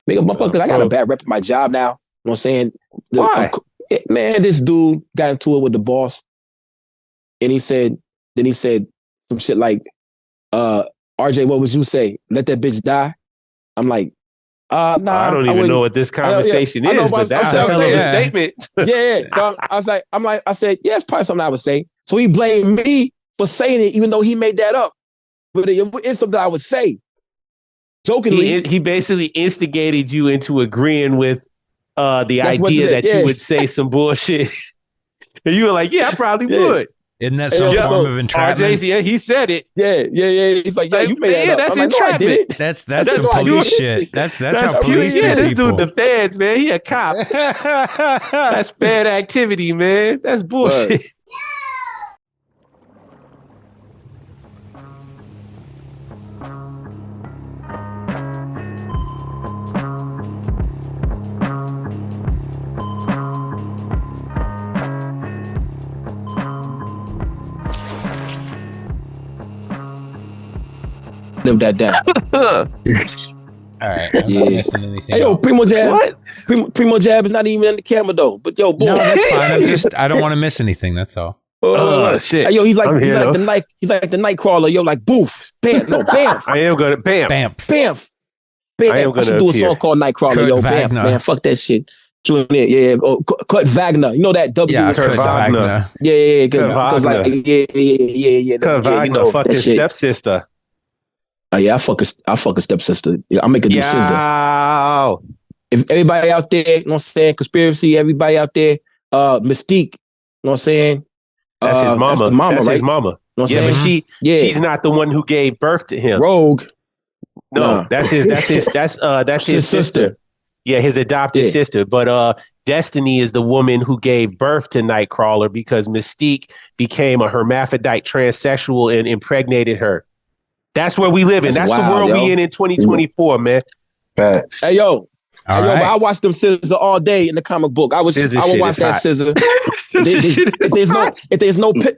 Nigga, motherfuckers, I got a bad rep at my job now. You know what I'm saying? Why? Man, this dude got into it with the boss. And he said some shit like, RJ, what would you say? Let that bitch die? I'm like, nah. I don't even know what this conversation is, but that's a hell of a statement. Yeah. So I said, yeah, it's probably something I would say. So he blamed me for saying it, even though he made that up. But it's something I would say. Jokingly. He basically instigated you into agreeing with the idea that you would say some bullshit. And you were like, yeah, I probably would. Isn't that some form of entrapment? RJ, he said it. Yeah. He's like, yeah, you made that up. That's entrapment. That's some police shit. That's how police do this people. Dude, the feds, man. He a cop. That's bad activity, man. That's bullshit. Live that down. All right, I'm not missing anything. Hey, yo, Primo Jab. What? Primo Jab is not even in the camera though. But yo, boy, no, that's fine. I don't want to miss anything. That's all. Shit. Hey, yo, he's like the Nightcrawler. Yo, like boof, bam, no, bam. I am gonna bam. I should do a song called Nightcrawler. Kurt yo, Wagner. Bam, man, fuck that shit. Yeah. Oh, Kurt Wagner. You know that W. Yeah, Kurt Wagner. Yeah. Because like, yeah. Kurt Wagner, fuck his stepsister. Yeah, I fuck a stepsister. Yeah, I'll make a do scissor. If everybody out there, you know what I'm saying, conspiracy, everybody out there, Mystique, you know what I'm saying? That's his mama. That's the mama, that's right? his mama. You know what yeah, I'm but saying? she's not the one who gave birth to him. Rogue. No, that's his sister. Yeah, his adopted sister. But Destiny is the woman who gave birth to Nightcrawler because Mystique became a hermaphrodite transsexual and impregnated her. That's where we live in. That's the world we in 2024, man. Facts. Hey, yo. But I watched them scissors all day in the comic book. I would watch that scissor. If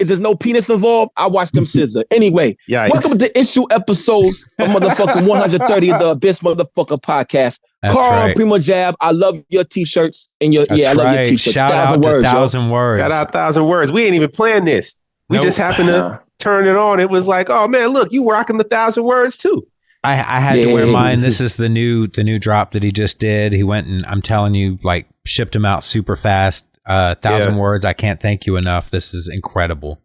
there's no penis involved, I watch them scissor. Anyway, welcome to issue episode of motherfucking 130 of the Abyss motherfucker podcast. Carl Primo Jab, I love your t-shirts and I love your t-shirts. Shout out to 1,000 words. Shout out 1,000 words. We ain't even planned this. We just happened to turn it on. It was like, oh man, look, you rocking the 1,000 words too. I had to wear mine. This is the new drop that he just did. He went and I'm telling you, like, shipped him out super fast. 1,000 words. I can't thank you enough. This is incredible.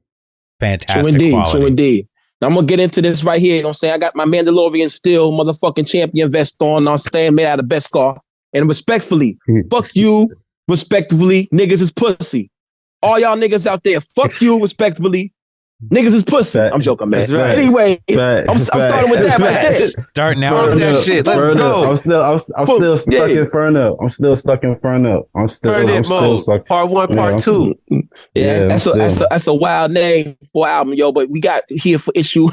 Fantastic quality. True indeed. Now I'm gonna get into this right here. You know what I'm saying? I got my Mandalorian Steel motherfucking champion vest on. You know what I'm saying? Made out of Beskar. And respectfully, fuck you, respectively, niggas is pussy. All y'all niggas out there, fuck you, respectively. Niggas is pussy. I'm joking, man. Right. Anyway, I'm starting with that right there. Starting out with that shit. Let's go. I'm still stuck in Inferno. I'm still stuck in Inferno. I'm still stuck. Part 1, Part 2. Yeah, that's a wild name for an album, yo. But we got here for issue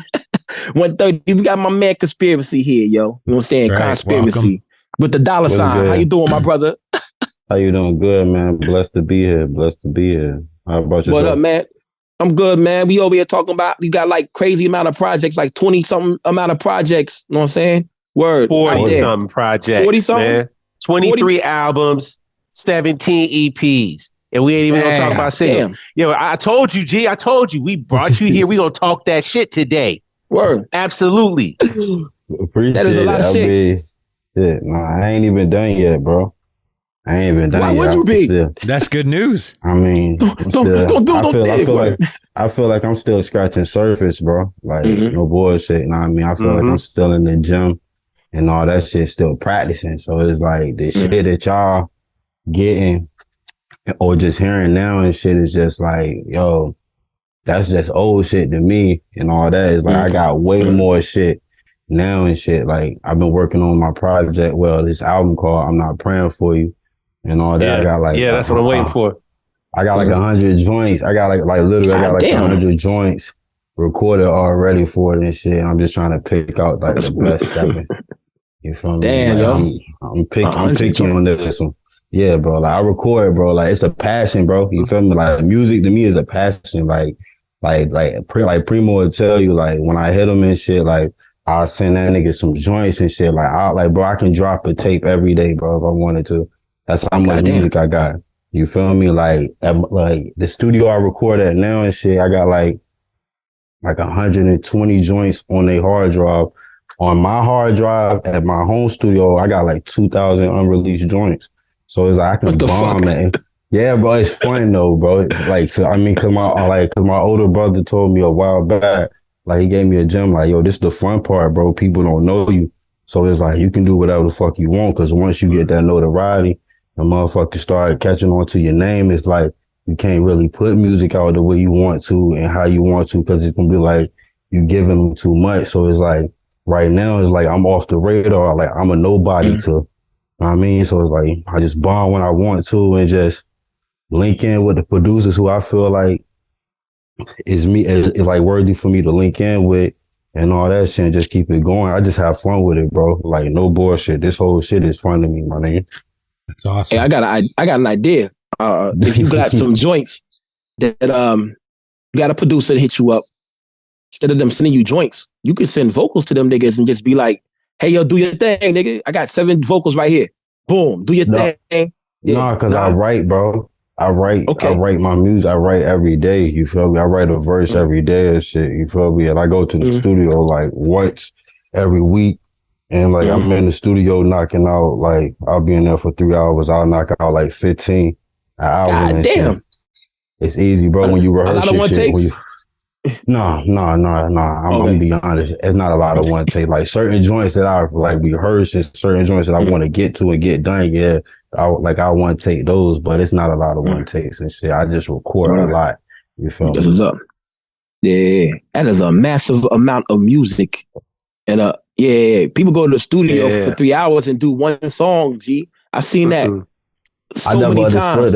130. We got my man Conspiracy here, yo. You know what I'm saying? Right, Conspiracy welcome. With the dollar sign. Good? How you doing, my brother? How you doing? Good, man. Blessed to be here. How about yourself? What up, man? I'm good, man. We over here talking about, you got like crazy amount of projects, like 20-something amount of projects. You know what I'm saying? Word. 40-something projects. 40-something? Man. 23 albums, 17 EPs. And we ain't even going to talk about singles. Yo, I told you, G. We brought you here. We going to talk that shit today. Word. Absolutely. Appreciate that is a lot of shit. I ain't even done yet, bro. I ain't even done yet. Why would you be? That's good news. I mean, I feel like I'm still scratching surface, bro. Like, no bullshit. You know what I mean? I feel like I'm still in the gym and all that shit, still practicing. So it's like the shit that y'all getting or just hearing now and shit is just like, yo, that's just old shit to me and all that. Is like, I got way more shit now and shit. Like, I've been working on my project. Well, this album called I'm Not Praying For You. And all that, I got like that's what I'm waiting for. I got like 100 joints. I got like literally, I got like 100 joints recorded already for it and shit. I'm just trying to pick out like the best 7. You feel me? Damn, yo. I'm picking on this one. Yeah, bro. Like I record, bro. Like it's a passion, bro. You feel me? Like music to me is a passion. Like Primo would tell you, like when I hit him and shit, like I'll send that nigga some joints and shit. Bro, I can drop a tape every day, bro, if I wanted to. That's how much music I got. You feel me? Like the studio I record at now and shit, I got like 120 joints on a hard drive. On my hard drive at my home studio, I got like 2,000 unreleased joints. So it's like I can bomb it. Yeah, bro, it's fun though, bro. Like, so I mean, cause my older brother told me a while back, like he gave me a gem, like, yo, this is the fun part, bro. People don't know you. So it's like you can do whatever the fuck you want, cause once you get that notoriety, the motherfuckers start catching on to your name. It's like you can't really put music out the way you want to and how you want to, cause it's gonna be like you giving them too much. So it's like right now, it's like I'm off the radar, like I'm a nobody to, you know what I mean? So it's like I just bomb when I want to and just link in with the producers who I feel like is like worthy for me to link in with and all that shit and just keep it going. I just have fun with it, bro. Like no bullshit. This whole shit is fun to me, my nigga. That's awesome. Hey, I got an idea. If you got some joints that you got a producer to hit you up, instead of them sending you joints, you can send vocals to them niggas and just be like, hey, yo, do your thing, nigga. I got 7 vocals right here. Boom, do your thing. Yeah. Cause I write, bro. I write my music. I write every day. You feel me? I write a verse every day and shit. You feel me? And I go to the studio like once every week. And like I'm in the studio knocking out, like I'll be in there for 3 hours. I'll knock out like 15 an hour. God damn. Shit. It's easy, bro. When you rehearse your shit. No. I'm gonna be honest. It's not a lot of one take. Like certain joints that I like rehearse and certain joints that I want to get to and get done. Yeah, I want to take those, but it's not a lot of one takes and shit. I just record a lot. You feel me? This is up. Yeah, that is a massive amount of music, and people go to the studio for 3 hours and do one song. G, I've seen that so many times.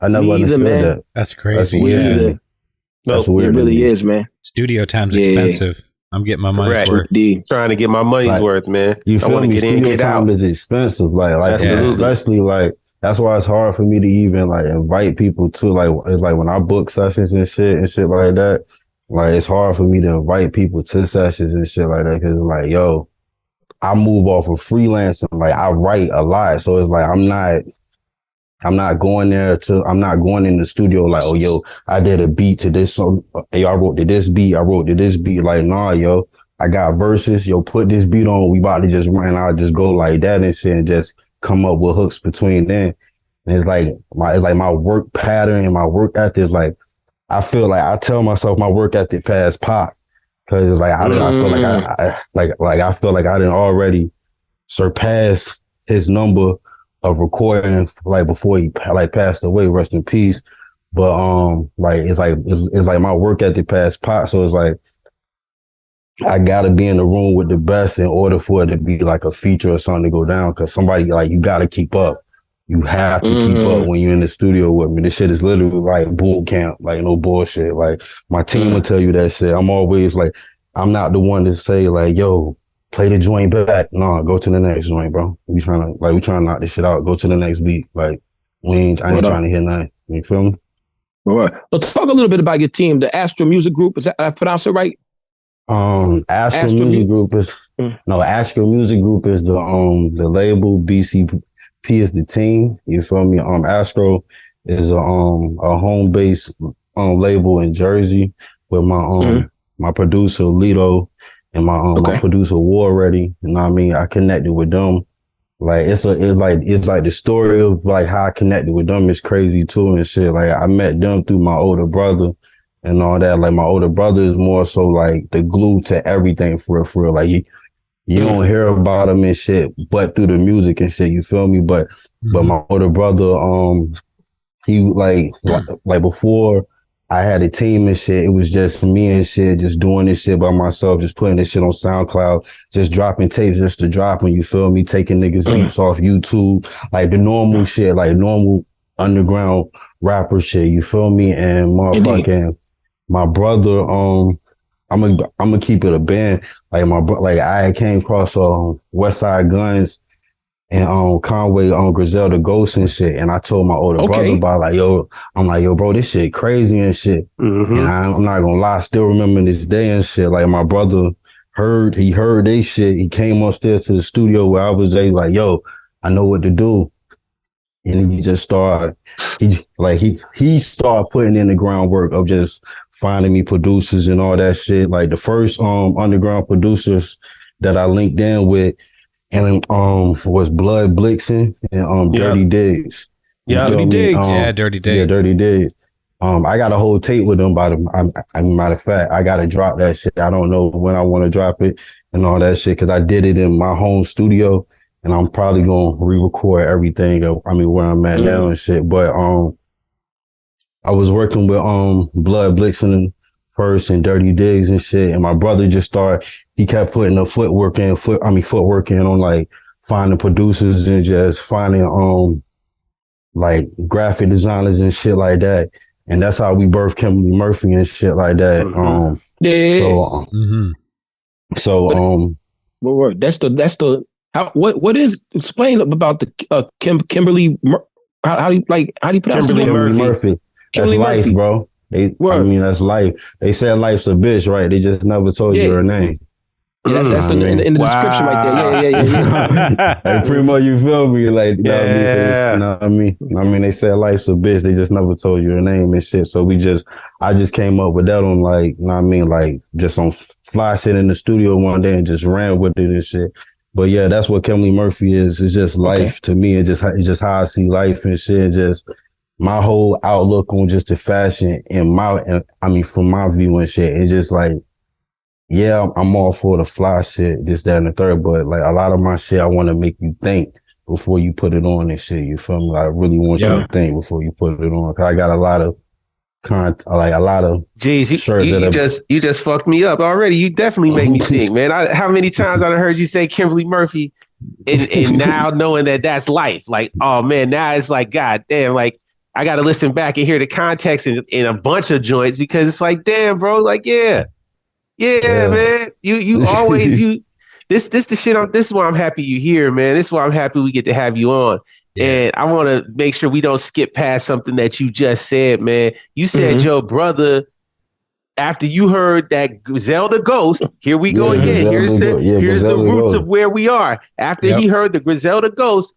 I never understood that. That's crazy. Weird. That's weird. It really is, man. Studio time's expensive. I'm getting my money's worth. Trying to get my money's worth, man. You feel me? Studio time is expensive. Like especially like that's why it's hard for me to even like invite people to like it's like when I book sessions and shit like that. Like it's hard for me to invite people to sessions and shit like that because it's like, yo, I move off of freelancing. Like I write a lot, so it's like I'm not going in the studio like, oh, yo, I did a beat to this song. Hey, I wrote to this beat. Like, nah, yo, I got verses. Yo, put this beat on. We about to just run. I'll just go like that and shit and just come up with hooks between them. And it's like my work pattern and my work ethic is like, I feel like I tell myself my work ethic past Pop. Cause it's like, I feel like I didn't already surpass his number of recording like before he like passed away, rest in peace. But like it's like my work ethic past Pop, so it's like I gotta be in the room with the best in order for it to be like a feature or something to go down. Cause somebody like you gotta keep up. You have to keep up when you're in the studio with me. This shit is literally like boot camp, like no bullshit. Like my team will tell you that shit. I'm always like, I'm not the one to say like, yo, play the joint back. No, go to the next joint, bro. We trying to knock this shit out. Go to the next beat. Like I ain't trying to hear nothing. You feel me? All right. Well, talk a little bit about your team, the Astro Music Group. Is that I pronounced it right? Astro Music Group is Astro Music Group is the label. BCP is the team. You feel me? Astro is a home base label in Jersey with my producer Lito and my producer War Ready. You know what I mean? I connected with them. Like it's like the story of like how I connected with them is crazy too and shit. Like I met them through my older brother and all that. Like my older brother is more so like the glue to everything for real. Like you don't hear about him and shit, but through the music and shit, you feel me? But my older brother, he like before I had a team and shit, it was just me and shit, just doing this shit by myself, just putting this shit on SoundCloud, just dropping tapes just to drop them, you feel me? Taking niggas beats off YouTube, like the normal shit, like normal underground rapper shit, you feel me? And motherfucking my brother, I'm gonna keep it a band. Like I came across West Side Guns and Conway Griselda Ghost and shit, and I told my older brother about I'm like, yo, bro, this shit crazy and shit. And I'm not gonna lie, I still remember this day and shit. Like my brother he heard they shit. He came upstairs to the studio where I was there, like, yo, I know what to do. And he just started, he started putting in the groundwork of just finding me producers and all that shit. Like the first underground producers that I linked in with and was Blood Blixen and Dirty Diggs. Yeah, Dirty Diggs. Dirty Diggs. Yeah, Dirty Diggs. I got a whole tape with them matter of fact, I gotta drop that shit. I don't know when I want to drop it and all that shit because I did it in my home studio and I'm probably gonna re-record everything. Where I'm at now and shit. But I was working with Blood Blixen first and Dirty Diggs and shit, and my brother just started. He kept putting the footwork in on like finding producers and just finding like graphic designers and shit like that. And that's how we birthed Kimberly Murphy and shit like that. What is explain about the Kimberly? How do you pronounce Kimberly Murphy? That's life, bro. That's life. They said life's a bitch, right? They just never told you her name. Yeah, that's in the description right there. Yeah. Like, pretty much, you feel me? Like, you know what I mean? They said life's a bitch. They just never told you her name and shit. So I just came up with that on like, you know what I mean? Like, just on fly shit in the studio one day and just ran with it and shit. But yeah, that's what Kimberly Murphy is. It's just life to me. It's just how I see life and shit. Just my whole outlook on just the fashion and from my view and shit. It's just like, yeah, I'm all for the fly shit, this, that, and the third, but like a lot of my shit, I want to make you think before you put it on and shit. You feel me? I really want you to think before you put it on. Cause I got a lot of Jeez, you just fucked me up already. You definitely make me think, man. How many times I heard you say Kimberly Murphy, and now knowing that that's life, like, oh man, now it's like, god damn, like I got to listen back and hear the context in a bunch of joints because it's like, damn, bro, like, yeah, man, you always this the shit. This is why I'm happy you here, man. This is why I'm happy we get to have you on. Yeah. And I want to make sure we don't skip past something that you just said, man. You said your brother, after you heard that Griselda Ghost, here we go again. Here's the roots of where we are. After he heard the Griselda Ghost,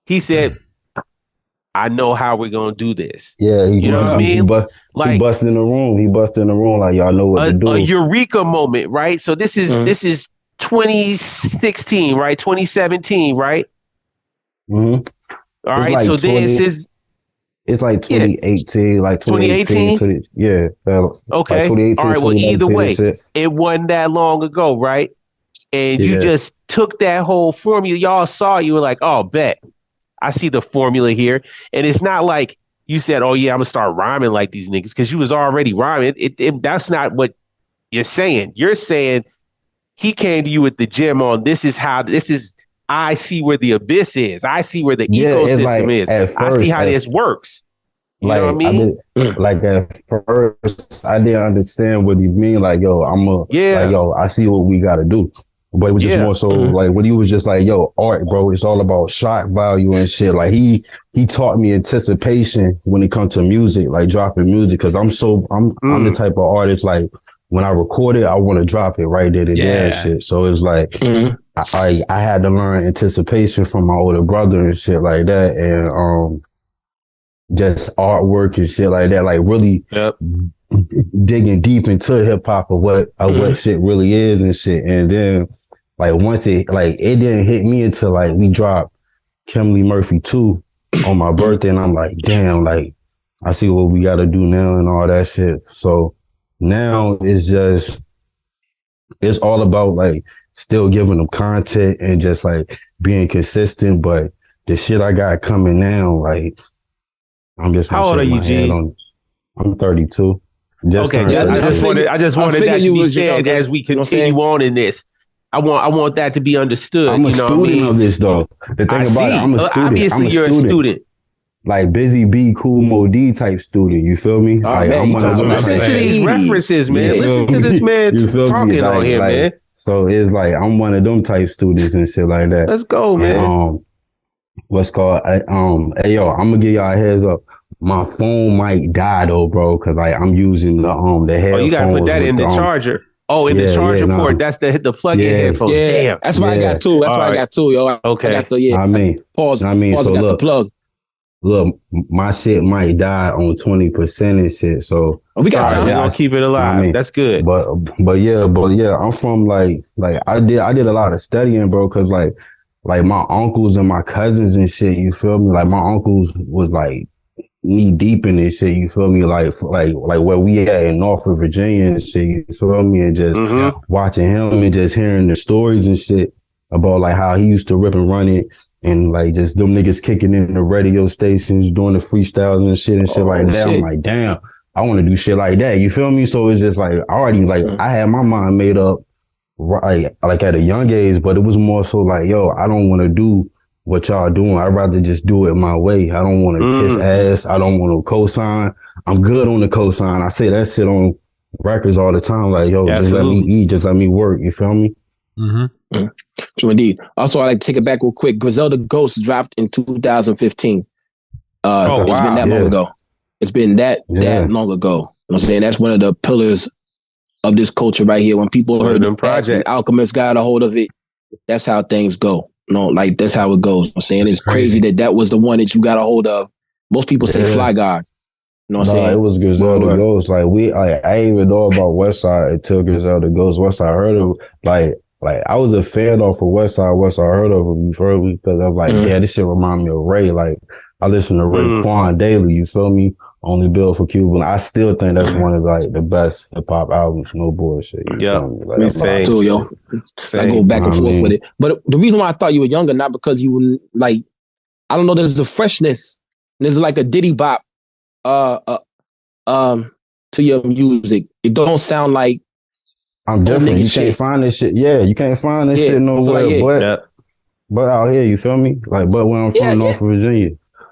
he said, I know how we're going to do this. Yeah. You know what I mean? He busted in the room. Like, y'all know what to do. A eureka moment, right? So this is 2016, right? 2017, right? Mm-hmm. All right, like so then it's like 2018, like 2018. Yeah. Okay. Like all right. Well, either way, it wasn't that long ago, right? And you just took that whole formula. Y'all saw, you were like, oh, bet. I see the formula here. And it's not like you said, oh, yeah, I'm going to start rhyming like these niggas because you was already rhyming. That's not what you're saying. You're saying he came to you at the gym on I see where the abyss is. I see where the ecosystem is. I see how this works. You know what I mean? At first, I didn't understand what he mean. Like, yo, I see what we got to do. But it was just more so like when he was just like, yo, art, bro, it's all about shock value and shit. Like he taught me anticipation when it comes to music, like dropping music. Cause I'm the type of artist, like when I record it, I want to drop it right there and there and shit. So it's like, I had to learn anticipation from my older brother and shit like that. And, just artwork and shit like that, like really digging deep into hip hop of what shit really is and shit. And then like once it didn't hit me until like we dropped Kimberly Murphy 2 on my birthday, and I'm like, damn, like I see what we got to do now and all that shit. So now it's all about like still giving them content and just like being consistent. But the shit I got coming now, like I'm just how old are you, G? I'm 32. Okay, I just wanted that to be said as we continue on in this. I want that to be understood. I'm a student of this though. The thing about it, I'm a student. Obviously, you're a student. Like Busy B, Cool Mo D type student. You feel me? Like I'm one of them. Listen to these references, man. Listen to this man talking on here, man. So it's like I'm one of them type students and shit like that. Let's go, man. And, what's called? Hey yo, I'm gonna give y'all a heads up. My phone might die though, bro, because like I'm using the headphones. Oh, you gotta put that in the charger. Oh, in the charger port, that's the plug-in headphones. Yeah, damn. that's what I got too. That's what I got too, yo. Okay. I got the pause. I mean, pause. so I got look, the plug. Look, my shit might die on 20% and shit. So we got time. We're gonna keep it alive. I mean, that's good. But yeah, I'm from like I did a lot of studying, bro, because like my uncles and my cousins and shit, you feel me? Like my uncles was like knee deep in this shit, you feel me? Like where we at in Norfolk, Virginia and shit, you feel me? And just watching him and just hearing the stories and shit about like how he used to rip and run it. And like just them niggas kicking in the radio stations, doing the freestyles and shit like that. I'm like, damn, I want to do shit like that. You feel me? So it's just like already like I had my mind made up like at a young age, but it was more so like, yo, I don't want to do what y'all doing. I'd rather just do it my way. I don't want to kiss ass. I don't want to cosign. I'm good on the cosign. I say that shit on records all the time. Like, yo, just let me eat. Just let me work. You feel me? True indeed. Also, I like to take it back real quick. Griselda Ghost dropped in 2015. It's been that long ago. It's been that long ago. You know what I'm saying? That's one of the pillars of this culture right here. When people heard the project, Alchemist got a hold of it. That's how things go. Like that's how it goes. You know what I'm saying? It's crazy that was the one that you got a hold of. Most people say Fly God. You know what I'm saying? It was Griselda Ghost. Like I didn't even know about Westside until Griselda Ghost. Westside heard of like I was a fan off of Westside. Westside heard of him because I'm like, this shit remind me of Ray. Like I listen to Ray Quan daily. You feel me? Only Built for Cuban. I still think that's one of like the best hip hop albums. No bullshit. You feel me? Like, same too, yo. I go back and forth with it. But the reason why I thought you were younger, not because you were like, I don't know. There's the freshness. There's like a Diddy bop, to your music. It don't sound like. I'm different. You can't find this shit. Yeah, you can't find this shit nowhere but out here, you feel me? Like, but where I'm from, North Virginia,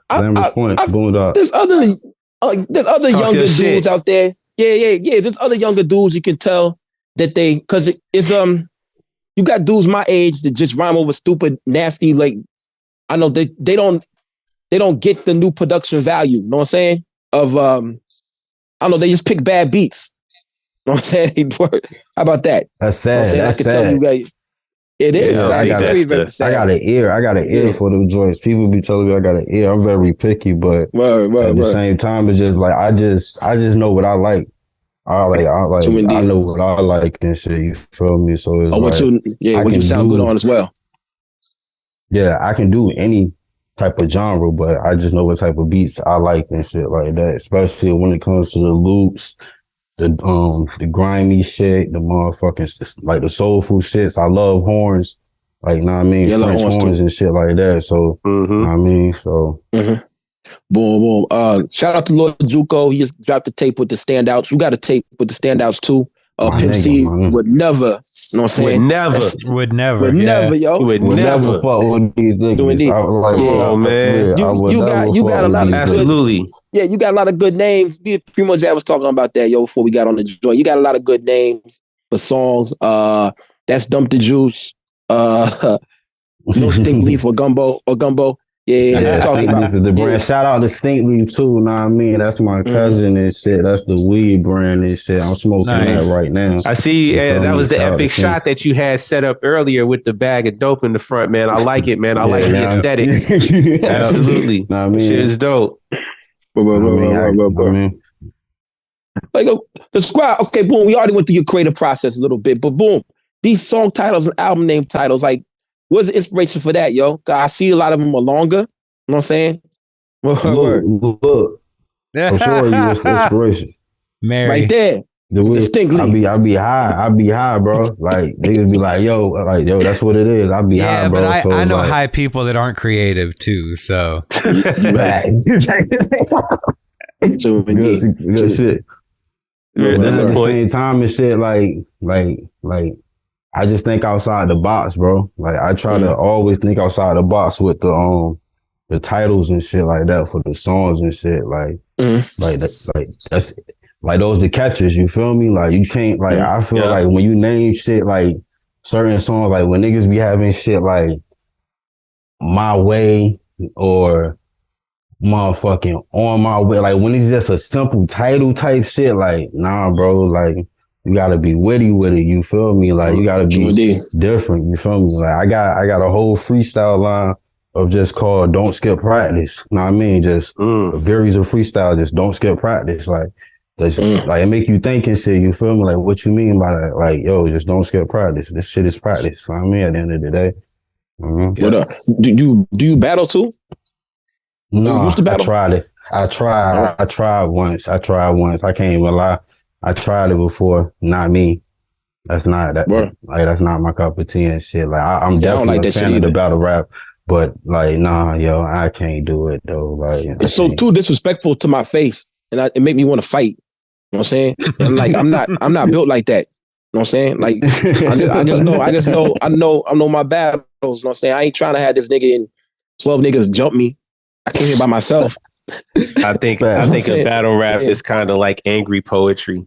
Lambert's Point, Boondock. There's other younger dudes out there. Yeah. There's other younger dudes you can tell that because it's you got dudes my age that just rhyme over stupid, nasty. Like I know they don't get the new production value. You know what I'm saying? Of I don't know. They just pick bad beats. You know what I'm saying? How about that? That's sad. You know I can tell you guys. It is. I got an ear for them joints. People be telling me I got an ear. I'm very picky, but at the same time, it's just like I just know what I like. I know what I like and shit. You feel me? So it's what you sound good on as well. Yeah, I can do any type of genre, but I just know what type of beats I like and shit like that. Especially when it comes to the loops. The grimy shit, the motherfucking like the soulful shits. I love horns, like know what I mean, French horns and shit like that. So know what I mean, so boom. Shout out to Lord Juco. He just dropped the tape with the standouts. You got a tape with the standouts too. Pimp C would never, you know what I'm saying? Would never, yo. Would never fuck with these niggas. Man. You got a lot of absolutely. You got a lot of good names. Pretty much I was talking about that, yo, before we got on the joint. You got a lot of good names for songs. That's Dump the Juice. No Stink Leaf or Gumbo. Yeah. Stink Leaf is the brand. Shout out to Stink Leaf too, know what I mean? That's my cousin and shit. That's the weed brand and shit. I'm smoking that right now. I see that was the epic shot that you had set up earlier with the bag of dope in the front, man. I like it, man. I like the aesthetic. Absolutely. Know what I mean? Shit is dope. Like the squad, okay, boom. We already went through your creative process a little bit, but boom, these song titles and album name titles, like, what's the inspiration for that, yo? I see a lot of them are longer. You know what I'm saying? Look. I'm sure you was inspiration. Mary. Right there. Distinctly. I be high, bro. Like niggas be like, yo, that's what it is. I be high, bro. But I know high people that aren't creative too, so good shit. But at the same time and shit, like I just think outside the box, bro. Like I try to always think outside the box with the titles and shit like that for the songs and shit. Like that's like those the catchers, you feel me? Like you can't I feel like when you name shit like certain songs, like when niggas be having shit like My Way or motherfucking On My Way, like when it's just a simple title type shit, like nah, bro, like you gotta be witty with it. You feel me? Like you gotta be different. You feel me? Like I got a whole freestyle line of just called "Don't Skip Practice." You know what I mean? Just a series of freestyle. Just don't skip practice. Like like it make you think and shit. You feel me? Like what you mean by that? Like yo, just don't skip practice. This shit is practice. You know what I mean? At the end of the day. What do you battle too? No, I tried it. I tried once. I can't even lie. I tried it before. Not me. That's not that. Like that's not my cup of tea and shit. Like I'm definitely a fan of the battle rap, but like nah, yo, I can't do it though. Like it's so too disrespectful to my face, and it made me want to fight. You know what I'm saying? And like I'm not built like that. You know what I'm saying? Like I know my battles. You know what I'm saying? I ain't trying to have this nigga and 12 niggas jump me. I came here by myself. I think a battle rap is kind of like angry poetry.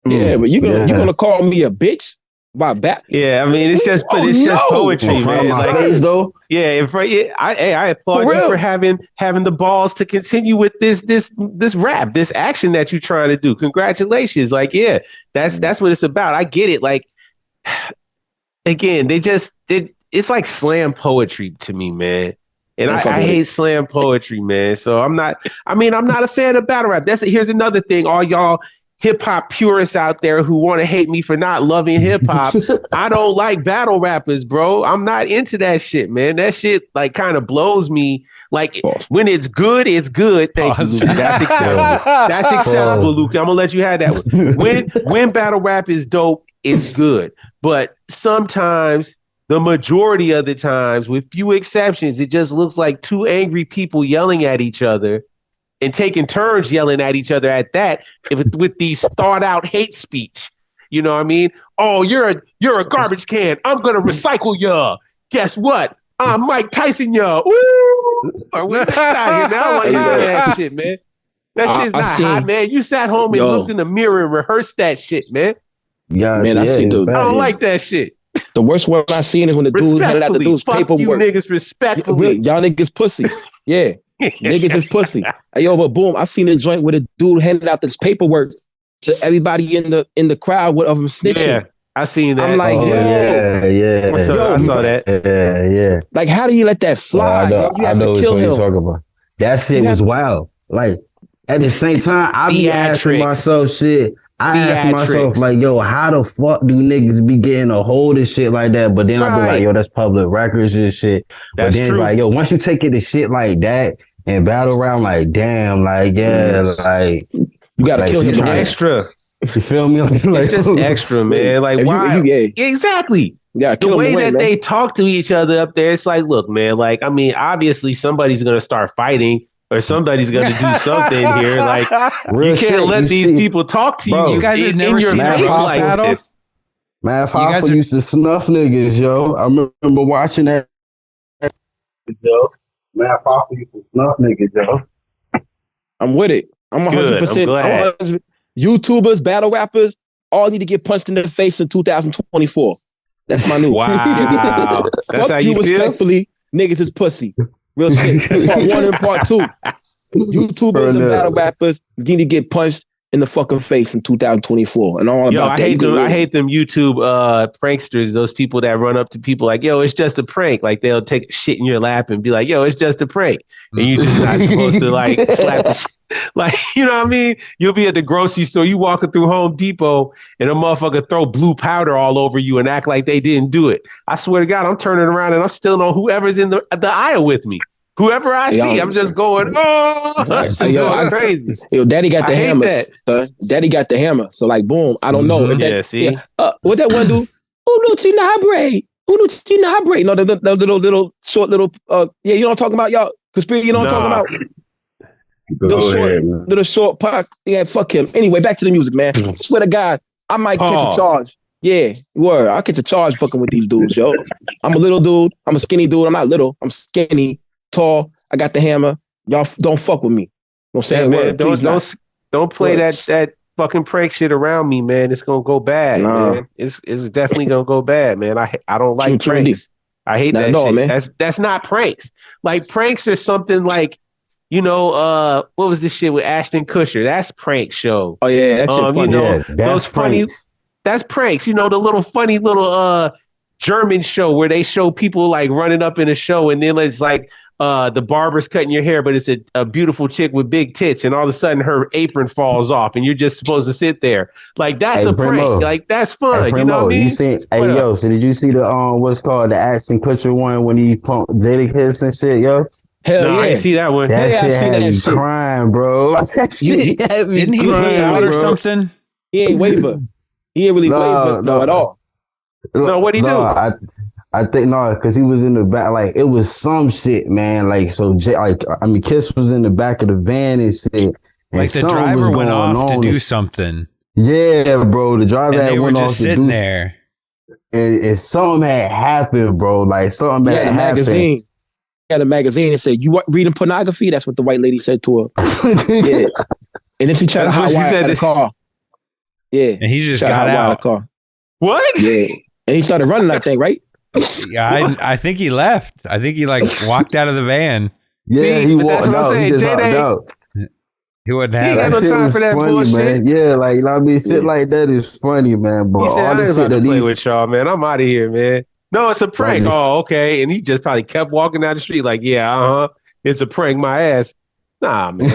Yeah, but you're gonna call me a bitch by bat? Yeah, I mean it's just just poetry, man. Like face, though. Yeah, I applaud you for having the balls to continue with this rap, this action that you're trying to do. Congratulations. Like, yeah, that's what it's about. I get it. Like, again, it's like slam poetry to me, man. And I hate slam poetry, man. So I'm not a fan of battle rap. Here's another thing, all y'all hip hop purists out there who want to hate me for not loving hip hop. I don't like battle rappers, bro. I'm not into that shit, man. That shit like kind of blows me. Like when it's good, it's good. Thank you, Lukey. That's acceptable. That's acceptable, Lukey. I'm gonna let you have that one. When battle rap is dope, it's good. But sometimes, the majority of the times, with few exceptions, it just looks like two angry people yelling at each other and taking turns yelling at each other at that with these thought out hate speech. You know what I mean? Oh, you're a garbage can. I'm going to recycle ya. Guess what? I'm Mike Tyson ya. Ooh. Or what? I don't want to hear that shit, man. That shit's not hot, man. You sat home and looked in the mirror and rehearsed that shit, man. Yeah, man, I see, dude. I don't like that shit. The worst one I seen is when the dude handed out the dude's paperwork. You niggas respectfully. Y'all niggas pussy. Yeah. Niggas is pussy. Hey, yo, but boom, I seen a joint where the dude handed out this paperwork to everybody in the crowd of him snitching. Yeah, I seen that. I'm like, yeah. I saw that. Yeah. Like, how do you let that slide? I know what you're talking about. That shit was wild. Like, at the same time, I be asking myself shit. I ask myself, like, yo, how the fuck do niggas be getting a hold of shit like that? But then I be like, yo, that's public records and shit. But then it's like, yo, once you take it to shit like that and battle around, like, damn, like, yeah, like, you gotta kill him extra. You feel me? Like, it's just extra, man. Like, why? Exactly. Yeah, the way that they talk to each other up there, it's like, look, man, like, I mean, obviously somebody's gonna start fighting. Or somebody's going to do something here. Like, you can't let these people talk to you. Bro, you guys have never seen a like battle? Matt Hoffa used to snuff niggas, yo. I remember watching that. Yo, Matt Hoffa used to snuff niggas, yo. I'm with it. I'm 100%. YouTubers, battle rappers, all need to get punched in the face in 2024. That's my new. Wow. That's how you feel? Respectfully, niggas is pussy. Real shit. Part 1 and part 2. YouTubers and battle rappers need to get punched in the fucking face in 2024. And all about that. I hate them YouTube pranksters, those people that run up to people like, yo, it's just a prank. Like they'll take shit in your lap and be like, yo, it's just a prank. And you just not supposed to like slap the shit. Like, you know what I mean? You'll be at the grocery store, you walking through Home Depot, and a motherfucker throw blue powder all over you and act like they didn't do it. I swear to God, I'm turning around and I'm still on whoever's in the aisle with me. Whoever I see, I'm just going, crazy. Yo, Daddy got the hammer. Daddy got the hammer. So like, boom, I don't know. See? What that one do? Unuchi Nabre. No, the little short little, you know what I'm talking about, y'all? Conspiracy, you know what I'm talking about? Little short part. Yeah, fuck him. Anyway, back to the music, man. I swear to God, I might catch a charge. Yeah, word. I'll catch a charge fucking with these dudes, yo. I'm a little dude. I'm a skinny dude. I'm not little. I'm skinny, tall. I got the hammer. Y'all don't fuck with me. You know what I'm saying? Man, don't play that fucking prank shit around me, man. It's gonna go bad, man. It's definitely gonna go bad, man. I don't like pranks. I hate that shit. Man. That's not pranks. Like pranks are something like, what was this shit with Ashton Kutcher? That's prank show. Oh yeah, that shit funny. That's those funny. pranks. That's pranks. The little funny little German show where they show people like running up in a show, and then it's like the barber's cutting your hair, but it's a beautiful chick with big tits, and all of a sudden her apron falls off, and you're just supposed to sit there. Like that's a prank. Like that's fun. Primo, you know what I mean? So did you see the what's called the Ashton Kutcher one when he punked Jadakiss and shit, yo? Hell no, yeah. I didn't see that one. That shit had me crying, bro. Didn't he play out or something? He ain't waver. He ain't really waver at all. No, what'd he do? I think because he was in the back. Like it was some shit, man. Like so, Kiss was in the back of the van and shit. And like the driver went off to do something. Yeah, bro. The driver and they were went just off sitting there. And something had happened, bro. Like something had happened. Magazine. He had a magazine and said, "You reading pornography?" That's what the white lady said to her. Yeah. And then she tried to hotwire the car. Yeah. And he just got out. The car. What? Yeah. And he started running, I think, right? Yeah, I think he left. I think he walked out of the van. Yeah, he walked out. He just hopped out. He wouldn't have that. That shit was funny, man. Yeah, like shit like that is funny, man. But all this shit that play with y'all, man. I'm out of here, man. No, it's a prank. Oh, okay. And he just probably kept walking down the street like, yeah, it's a prank, my ass. Nah, man.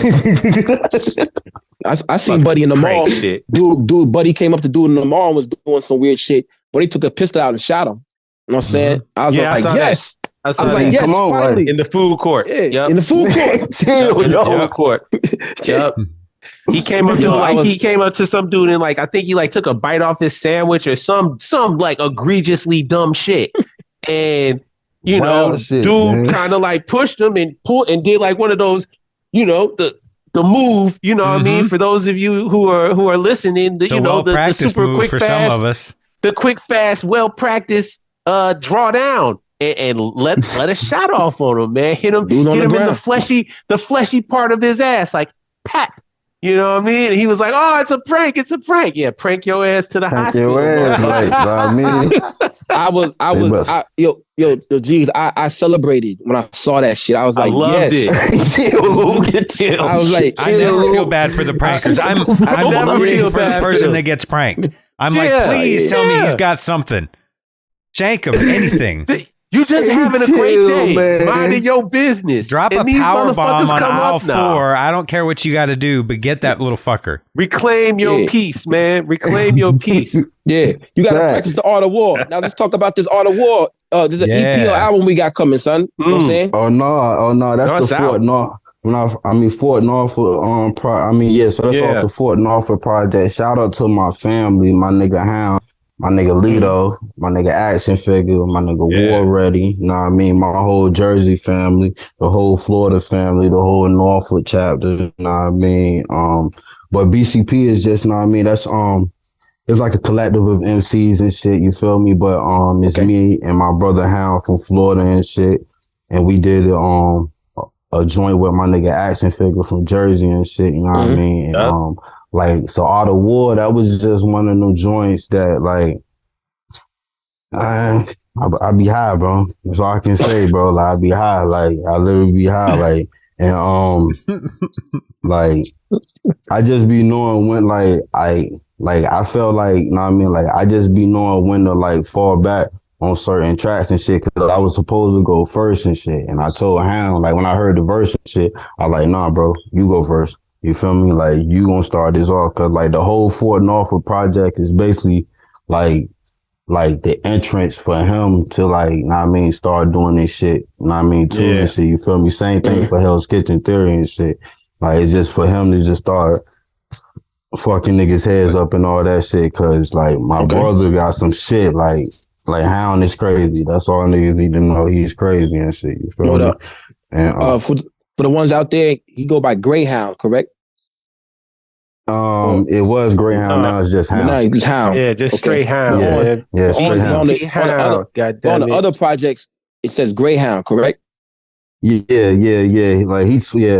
I seen Buddy in the mall. Shit. Dude, Buddy came up to dude in the mall and was doing some weird shit. But he took a pistol out and shot him. You know what I'm saying? I was like, yes. I was like, yes, finally. In the food court. Yeah, yep. In the food court. In the food court. Yep. He came up to he came up to some dude and I think he took a bite off his sandwich or some egregiously dumb shit. And dude kind of pushed him and pulled and did one of those, the move, what I mean? For those of you who are listening, the super move quick for fast, some of us. The quick fast, well practiced draw down. And let a shot off on him, man. Hit him in the fleshy part of his ass, like pat. You know what I mean? And he was like, "Oh, it's a prank! It's a prank! Yeah, prank your ass to the hospital." Your ass, geez, I celebrated when I saw that shit. I was like, I loved it. Chill. I was like, I never feel bad for the prankers. I'm rooting for the person that gets pranked. I'm please tell me he's got something. Shank him, anything. You just having a great day, man. Minding your business. Drop a power bomb on aisle 4. I don't care what you got to do, but get that little fucker. Reclaim your peace, man. Reclaim your peace. Yeah, you got to practice the art of war. Now let's talk about this art of war. There's an EP or album we got coming, son. You know what I'm saying? Oh no, that's the Fort North. Fort Norfolk. So that's off the Fort Norfolk project. Shout out to my family, my nigga Hound. My nigga Lito, my nigga Action Figure, my nigga War Ready, you know what I mean? My whole Jersey family, the whole Florida family, the whole Norfolk chapter, you know what I mean? But BCP is just, you know what I mean? That's, it's like a collective of MCs and shit, you feel me? But, it's me and my brother Hound from Florida and shit. And we did, a joint with my nigga Action Figure from Jersey and shit, you know what I mean? And, so Art of War, that was just one of them joints that, I be high, bro. That's all I can say, bro. I be high. I literally be high. And, I just be knowing when, I felt like, you know what I mean? I just be knowing when to, fall back on certain tracks and shit, because I was supposed to go first and shit. And I told Hound, when I heard the verse and shit, I was like, nah, bro, you go first. You feel me? You gonna start this off, cause the whole Fort Norfolk project is basically the entrance for him to know what I mean, start doing this shit. You know what I mean? Too and shit. You feel me? Same thing for Hell's Kitchen Theory and shit. It's just for him to just start fucking niggas' heads up and all that shit. Cause my brother got some shit Hound is crazy. That's all niggas need to know. He's crazy and shit. You feel me? And for the ones out there, he go by Greyhound, correct? It was Greyhound. Now it's just Hound. Now it's Hound. Yeah, just straight Hound. Straight Hound. On the other projects, it says Greyhound, correct? Yeah.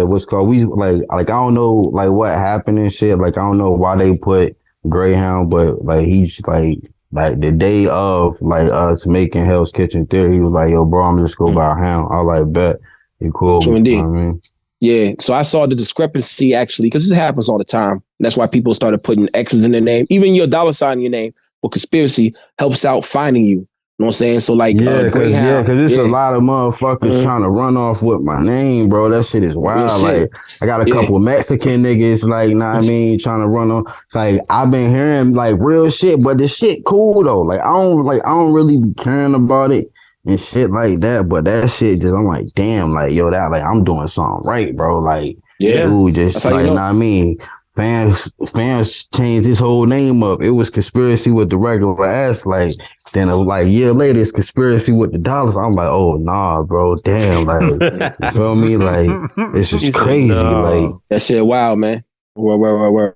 What's called? We I don't know what happened and shit. I don't know why they put Greyhound, but he's the day of us making Hell's Kitchen Theory, he was like, yo, bro, I'm just go by Hound. I was like, bet. You cool. True indeed. You know what I mean? Yeah, so I saw the discrepancy actually, because it happens all the time. That's why people started putting X's in their name. Even your dollar sign in your name for conspiracy helps out finding you. You know what I'm saying? So like Greyhound. Cause it's a lot of motherfuckers trying to run off with my name, bro. That shit is wild. Like I got a couple Mexican niggas, like, know what I mean, trying to run on. Like I've been hearing like real shit, but the shit cool though. Like I don't really be caring about it and shit like that. But that shit just, I'm like, damn, like yo, that like I'm doing something right, bro. Like dude, just like, know what I mean. Fans changed his whole name up. It was conspiracy with the regular ass. Like then like a year later, it's conspiracy with the dollars. I'm like, oh nah, bro, damn, like you feel me? Like it's just crazy. No. Like that shit, wild, man. Where.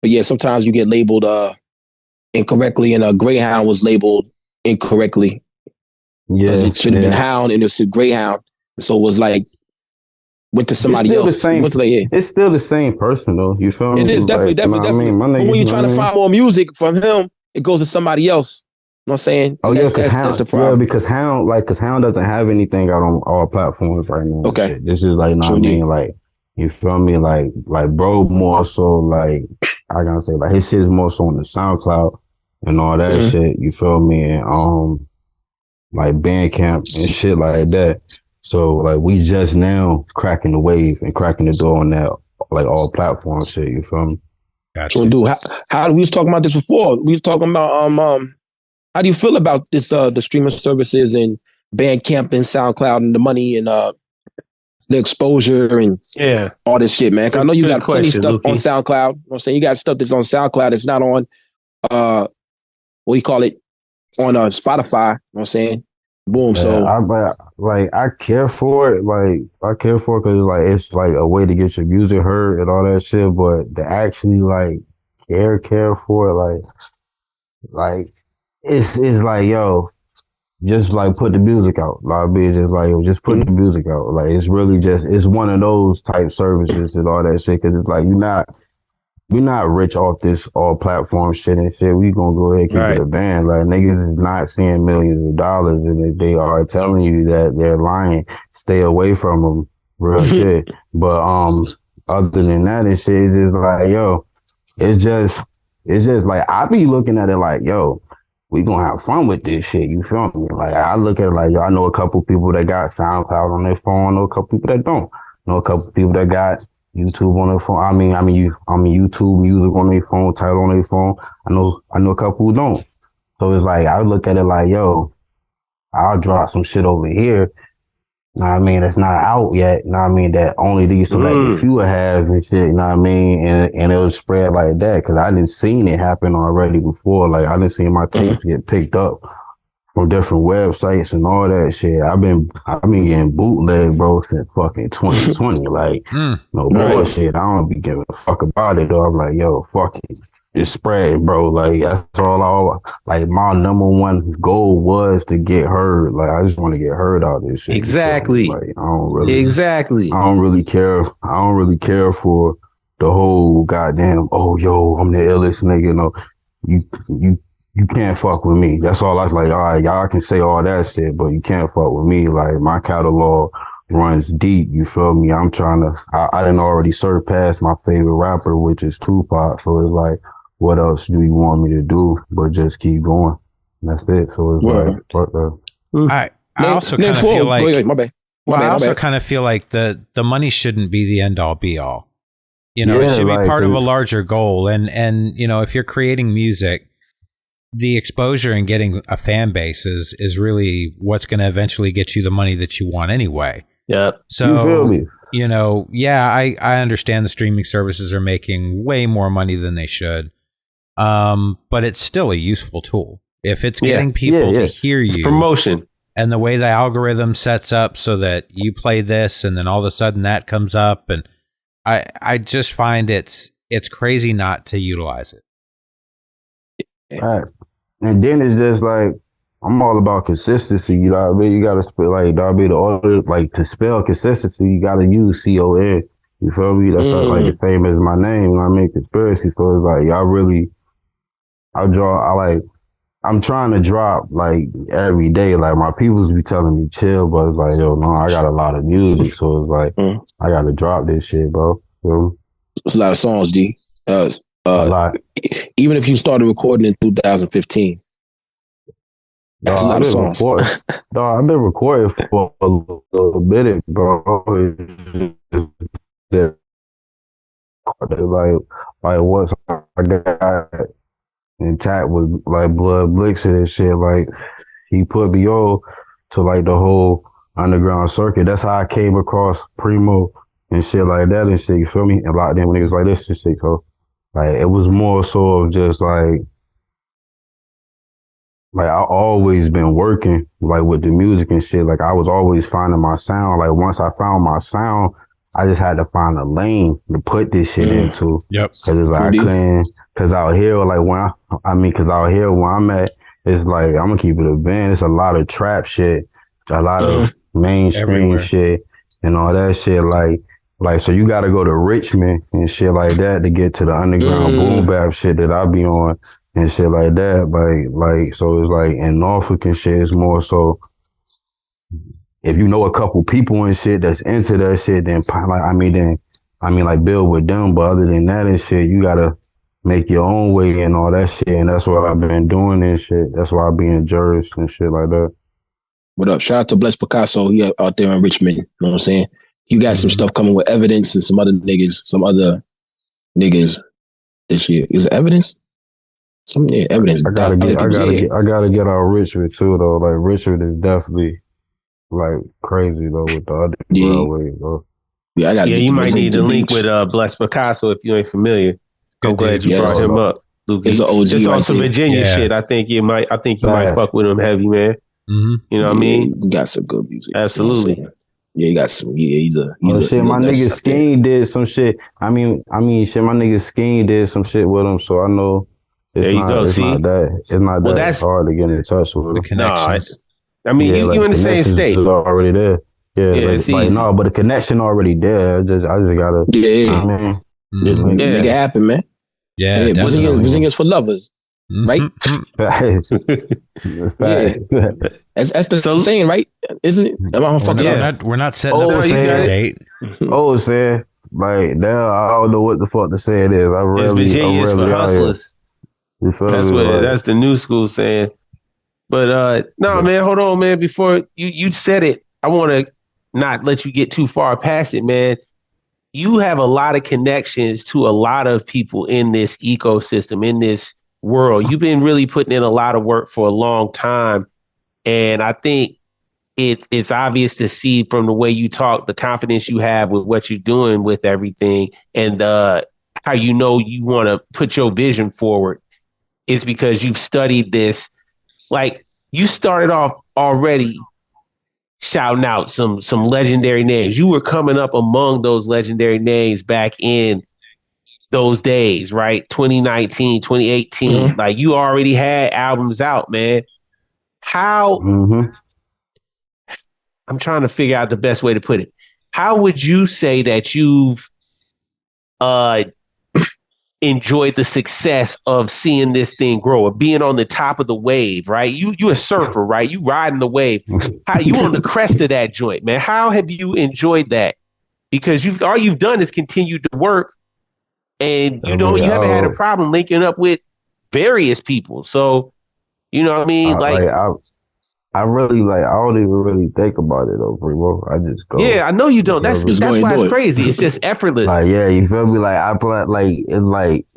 But yeah, sometimes you get labeled incorrectly, and Greyhound was labeled incorrectly. Yeah, it should have been Hound, and it's a Greyhound. So it was like. Went to somebody else. It's still the same person though. You feel me? It is definitely. I mean, but when you're trying to find more music from him, it goes to somebody else. You know what I'm saying? Oh yeah, that's the problem. Yeah, because Hound doesn't have anything out on all platforms right now. Okay, this is like, I mean, like you feel me? Like bro, more so like I gotta say, like his shit is more so on the SoundCloud and all that shit. You feel me? And like Bandcamp and shit like that. So like we just now cracking the wave and cracking the door on that like all platform shit. You feel me? Gotcha. So, dude, how we was talking about this before? We was talking about how do you feel about this the streaming services and Bandcamp and SoundCloud and the money and the exposure and all this shit, man? I know you got plenty of stuff Lukey. On SoundCloud. You know what I'm saying? You got stuff that's on SoundCloud that's not on what do you call it? On Spotify. You know what I'm saying? Boom. So I care for it. Like I care for it because like it's like a way to get your music heard and all that shit. But to actually like care for it, like it's like yo, just like put the music out. Like it's just like just put the music out. Like it's really just it's one of those type services and all that shit. Because it's like we're not rich off this all platform shit and shit. We gonna go ahead and keep it a band. Like niggas is not seeing millions of dollars, and if they are telling you that they're lying, stay away from them. Real shit. But other than that, and shit, it's just like yo, it's just like I be looking at it like yo, we gonna have fun with this shit. You feel me? Like I look at it like yo, I know a couple people that got SoundCloud on their phone. I know a couple people that don't. I know a couple people that got YouTube on their phone. I mean, YouTube music on their phone, title on their phone. I know a couple who don't. So it's like I look at it like, yo, I'll drop some shit over here. Know what I mean? That's not out yet. Know what I mean? That only these select few have and shit. Know what I mean? And it'll spread like that because I didn't seen it happen already before. Like I didn't see my tapes get picked up from different websites and all that shit. I've been getting bootleg, bro, since fucking 2020. Like, no bullshit. I don't be giving a fuck about it, though. I'm like, yo, fuck it. It's spread, bro. Like, that's all like, my number one goal was to get heard. Like, I just want to get heard out of this shit. Exactly. Like, I don't really care. I don't really care for the whole goddamn, oh, yo, I'm the illest nigga. You know, you can't fuck with me. That's all I was like, all right, y'all can say all that shit, but you can't fuck with me. Like, my catalog runs deep, you feel me? I'm trying to, I didn't already surpass my favorite rapper, which is Tupac. So it's like, what else do you want me to do but just keep going? And that's it. So it's like, fuck that. I also kind of feel like, my bad. I also kind of feel like the money shouldn't be the end all be all. You know, it should be part of a larger goal. And, you know, if you're creating music, the exposure and getting a fan base is really what's going to eventually get you the money that you want anyway. Yep. So, you feel me? You know, yeah, I understand the streaming services are making way more money than they should. But it's still a useful tool. If it's getting people to hear you. It's promotion. And the way the algorithm sets up so that you play this and then all of a sudden that comes up. And I just find it's crazy not to utilize it. All right. And then it's just like, I'm all about consistency, you know what I mean? You gotta spell like the order, like to spell consistency, you gotta use CON. You feel me? That's like the same as my name, you know what I mean? Conspiracy. So it's like, I I'm trying to drop like every day. Like my peoples be telling me chill, but it's like, yo, no, I got a lot of music, so it's like I gotta drop this shit, bro. It's a lot of songs, D. A lot. Even if you started recording in 2015, that's a lot of songs. I've been recording for a little bit, bro. Like once I got intact with like Blood Blixen and shit, like he put me on to like the whole underground circuit. That's how I came across Primo and shit like that and shit. You feel me? And like then when niggas like this and shit, so like it was more so of just like I always been working like with the music and shit. Like I was always finding my sound. Like once I found my sound, I just had to find a lane to put this shit into. Yep. Cause it's like I couldn't, cause out here, like cause out here where I'm at, it's like, I'm gonna keep it a band. It's a lot of trap shit, a lot of mainstream shit and all that shit. Like, so you gotta go to Richmond and shit like that to get to the underground boom bap shit that I be on and shit like that. Like, so it's like in Norfolk and shit, it's more so, if you know a couple people and shit that's into that shit, then like build with them. But other than that and shit, you gotta make your own way and all that shit. And that's what I've been doing and shit. That's why I be in Jersey and shit like that. What up? Shout out to Bless Picasso. He out there in Richmond. You know what I'm saying? You got some stuff coming with Evidence and some other niggas this year. Is it Evidence? Evidence. I gotta get out Richmond too though. Like Richmond is definitely like crazy though with the underground way, bro. Yeah, you might need to link with Bless Picasso if you ain't familiar. I'm glad you brought him up, Lukey. It's an OG. Just on some Virginia shit. I think you might fuck with him heavy, man. You know what I mean? You got some good music. Absolutely. You know yeah, you got some. Yeah, shit, my nigga Skeen did some shit. I mean, shit, my nigga Skeen did some shit with him, so I know. It's not that hard to get in touch with the connections. I mean, you in the same state. Already there. Yeah, but the connection already there. I just gotta. Make it happen, man. Yeah, Virginia's for lovers, right? That's the saying, right? Isn't it? We're not setting up a date. Saying like now, I don't know what the fuck to say it is. Virginia's for hustlers. That's the new school saying. But no, man, hold on, man. Before you said it, I want to not let you get too far past it, man. You have a lot of connections to a lot of people in this ecosystem, in this world. You've been really putting in a lot of work for a long time. And I think it's obvious to see from the way you talk, the confidence you have with what you're doing with everything and how you know you want to put your vision forward is because you've studied this. Like you started off already shouting out some legendary names. You were coming up among those legendary names back in those days, right? 2019, 2018. Like you already had albums out, man. How I'm trying to figure out the best way to put it. How would you say that you've enjoyed the success of seeing this thing grow, of being on the top of the wave, right? You a surfer, right? You riding the wave. How you on the crest of that joint, man? How have you enjoyed that? Because all you've done is continue to work, and you haven't had a problem linking up with various people. So, you know what I mean? I really I don't even really think about it though, Primo. I just go. Yeah, I know you don't. That's why it's crazy. It's just effortless. You feel me? I feel it's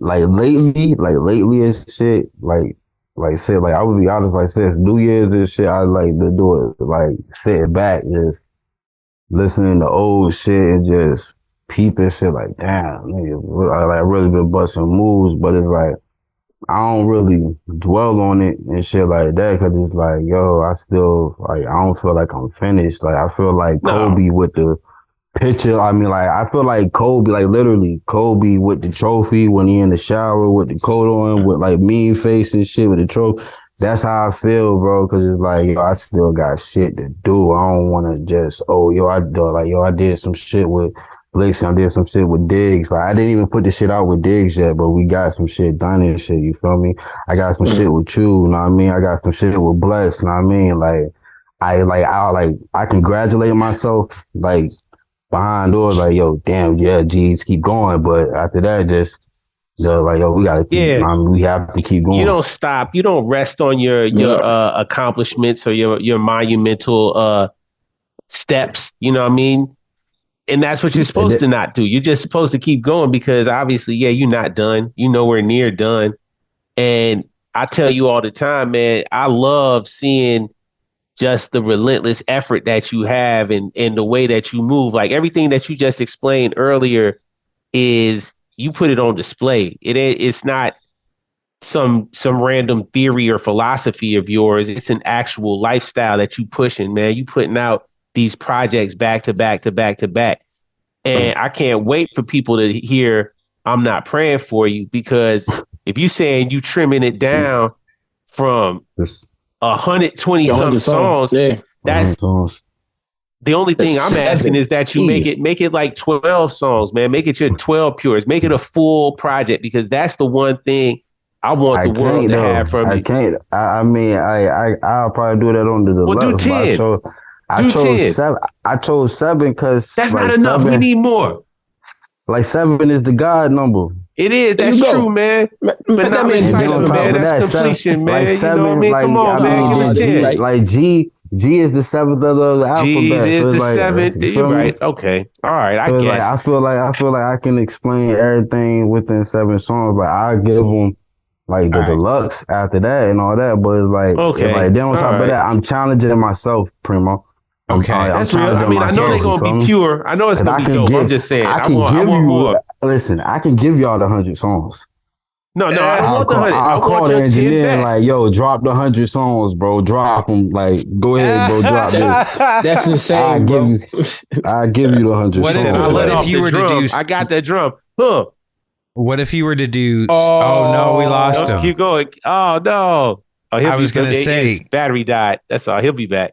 lately and shit. I would be honest, since New Year's and shit, I like to do it sitting back, just listening to old shit and just peeping shit. Damn, nigga, I really been busting moves, but it's I don't really dwell on it and shit like that because it's I still I don't feel like I'm finished. I feel like Kobe with the picture. I feel like Kobe, literally Kobe with the trophy when he in the shower with the coat on with mean face and shit with the trophy. That's how I feel, bro. Because it's I still got shit to do. I don't want to just I did some shit with Blakes, I did some shit with Diggs. Like I didn't even put the shit out with Diggs yet, but we got some shit done and shit. You feel me? I got some shit with you. You know what I mean? I got some shit with Bless. You know what I mean? I congratulate myself like behind doors. Like yo, damn, yeah, G's keep going. But after that, just like yo, we gotta keep. I mean, we have to keep going. You don't stop. You don't rest on your accomplishments or your monumental steps. You know what I mean? And that's what you're supposed to not do. You're just supposed to keep going because obviously, yeah, you're not done. You're nowhere near done. And I tell you all the time, man, I love seeing just the relentless effort that you have and the way that you move. Like everything that you just explained earlier is you put it on display. It's not some random theory or philosophy of yours. It's an actual lifestyle that you pushing, man. You putting out these projects back to back to back to back. And I can't wait for people to hear I'm not praying for you, because if you saying you trimming it down from 120 some songs, that's the only thing I'm asking is that you make it like 12 songs, man. Make it your 12 pures. Make it a full project, because that's the one thing I want the world to have from you. I mean, I'll probably do that on the Well, do 10. I chose 7 because that's not enough. We need more. Like 7 is the God number. It is. That's true, man. But not recycling, man. That's completion, man. Like 7, you know what I mean? Come on, man. Give it 10. Like G is the 7th of the alphabet. G's is so the like, 7th. You're right. Okay. All right. I guess. Like, I feel like I can explain everything within 7 songs. Like I give them like the deluxe after that and all that. But it's like, like then on top of that, I'm challenging myself, Primo. Okay, that's real. I mean, I know they're gonna be pure. I know it's gonna be dope. I'm just saying. I want more. Listen, I can give y'all the 100 songs. No, I don't want the 100. I'll call the engineer and like, yo, drop the 100 songs, bro. Drop them. Like, go ahead, bro. Drop this. That's insane, bro. I'll give you the 100 songs. What if you were to do? I got that drum. Huh? What if you were to do? Oh no, we lost him. Keep going. Oh no. I was gonna say his battery died. That's all. He'll be back.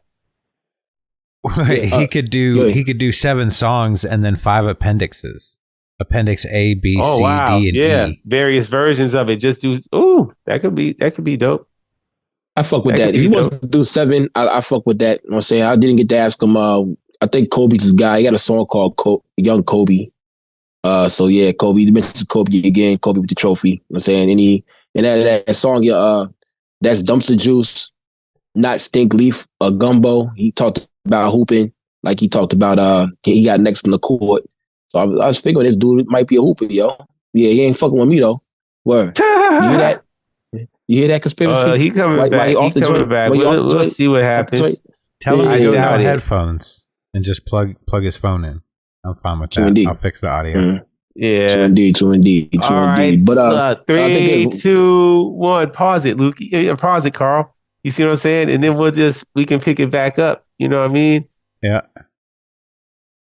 He could do 7 songs and then 5 appendixes. Appendix A, B, C, D, and E. Various versions of it. Just do. Ooh, that could be dope. I fuck with that. If he wants to do 7, I fuck with that. You know what I'm saying? I didn't get to ask him. I think Kobe's his guy. He got a song called Young Kobe. So yeah, Kobe. You mentioned Kobe again. Kobe with the trophy. You know what I'm saying? And that song, that's Dumpster Juice, not Stink Leaf, Gumbo. He talked about hooping, like he talked about he got next in the court. So I was figuring this dude might be a hooper, yo. Yeah, he ain't fucking with me though. Word. You hear that? You hear that conspiracy? He coming back. He coming back. We'll see what happens. Tell him to go no headphones and just plug his phone in. I'm fine with that. I'll fix the audio. Mm-hmm. Yeah. True indeed. All right. But 3, 2, 1. Pause it, Lukey. Pause it, Carl. You see what I'm saying? And then we can pick it back up. You know what I mean? Yeah.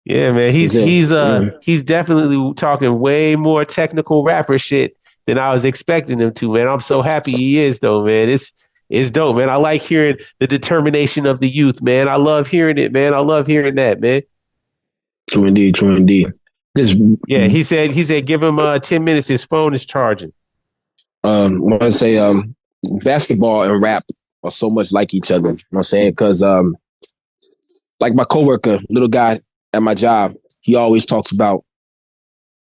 Yeah, man. He's definitely talking way more technical rapper shit than I was expecting him to, man. I'm so happy he is though, man. It's dope, man. I like hearing the determination of the youth, man. I love hearing it, man. I love hearing that, man. True indeed. Yeah, he said give him 10 minutes, his phone is charging. I want to say basketball and rap are so much like each other. You know what I'm saying? Because like my coworker, little guy at my job, he always talks about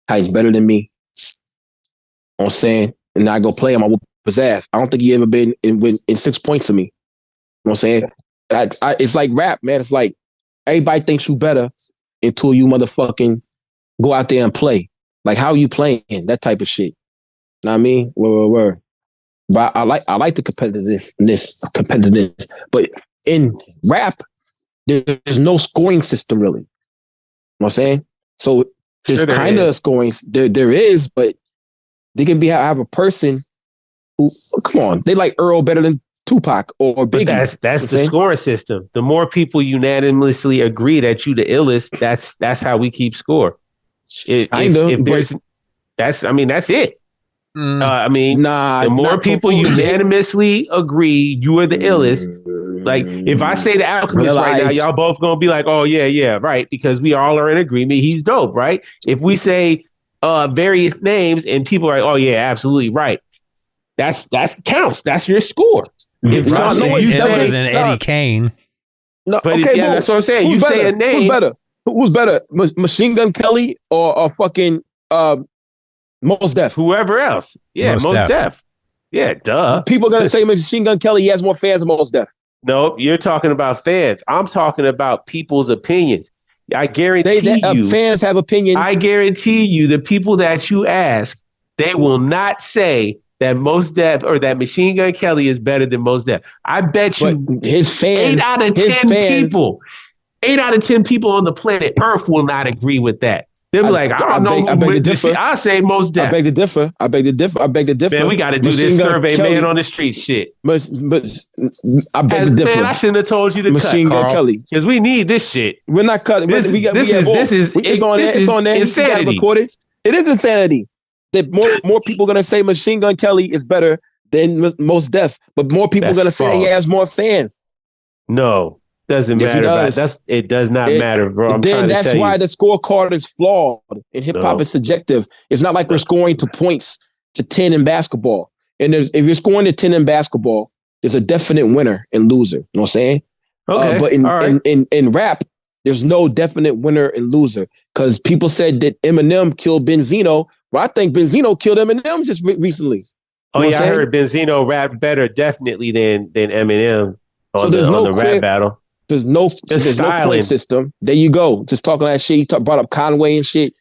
how he's better than me. You know what I'm saying? And I go play him, I whoop his ass. I don't think he ever been in 6 points to me. You know what I'm saying? It's like rap, man. It's like everybody thinks you better until you motherfucking go out there and play. Like, how are you playing? That type of shit. You know what I mean? Word. But I like the competitiveness. But in rap, there's no scoring system really. You know what I'm saying? So there's kind of scoring. There is, but they can have a person who, come on, they like Earl better than Tupac or Biggie. But that's the scoring system. The more people unanimously agree that you the illest, that's how we keep score. That's it. The more people unanimously agree you are the illest, Like, if I say The Alchemist right now, y'all both gonna be like, "Oh yeah, right," because we all are in agreement. He's dope, right? If we say various names and people are like, "Oh yeah, absolutely right," that counts. That's your score. If you say than Eddie Kane, no, but okay, that's what I'm saying. You say a name. Who's better? Who's better, Machine Gun Kelly or fucking Mos Def? Whoever else. Yeah, Mos Def. Yeah, duh. People are gonna say Machine Gun Kelly. He has more fans than Mos Def. No, you're talking about fans. I'm talking about people's opinions. I guarantee you, fans have opinions. I guarantee you, the people that you ask, they will not say that Mos Def or that Machine Gun Kelly is better than Mos Def. I bet you, his fans, 8 out of 10 people on the planet Earth will not agree with that. They'll be like, I don't know. I beg to differ. I say Mos Def. I beg to differ. Man, we got to do this survey, man, on the street shit. But I beg to differ. Man, I shouldn't have told you to Machine Gun Kelly, because we need this shit. We're not cutting. It's on there. It's on there. Insanity. Record it. It is insanity. That more people are gonna say Machine Gun Kelly is better than Mos Def, but more people are gonna say he has more fans. No. Doesn't matter. It does not matter, bro. Then that's why the scorecard is flawed. And hip hop is subjective. It's not like we're scoring to points to 10 in basketball. And if you're scoring to 10 in basketball, there's a definite winner and loser. You know what I'm saying? Okay. But in rap, there's no definite winner and loser. Because people said that Eminem killed Benzino. Well, I think Benzino killed Eminem just recently. Oh, yeah, I heard Benzino rap better definitely than Eminem on the rap battle. There's no point system. There you go. Just talking that shit. He brought up Conway and shit.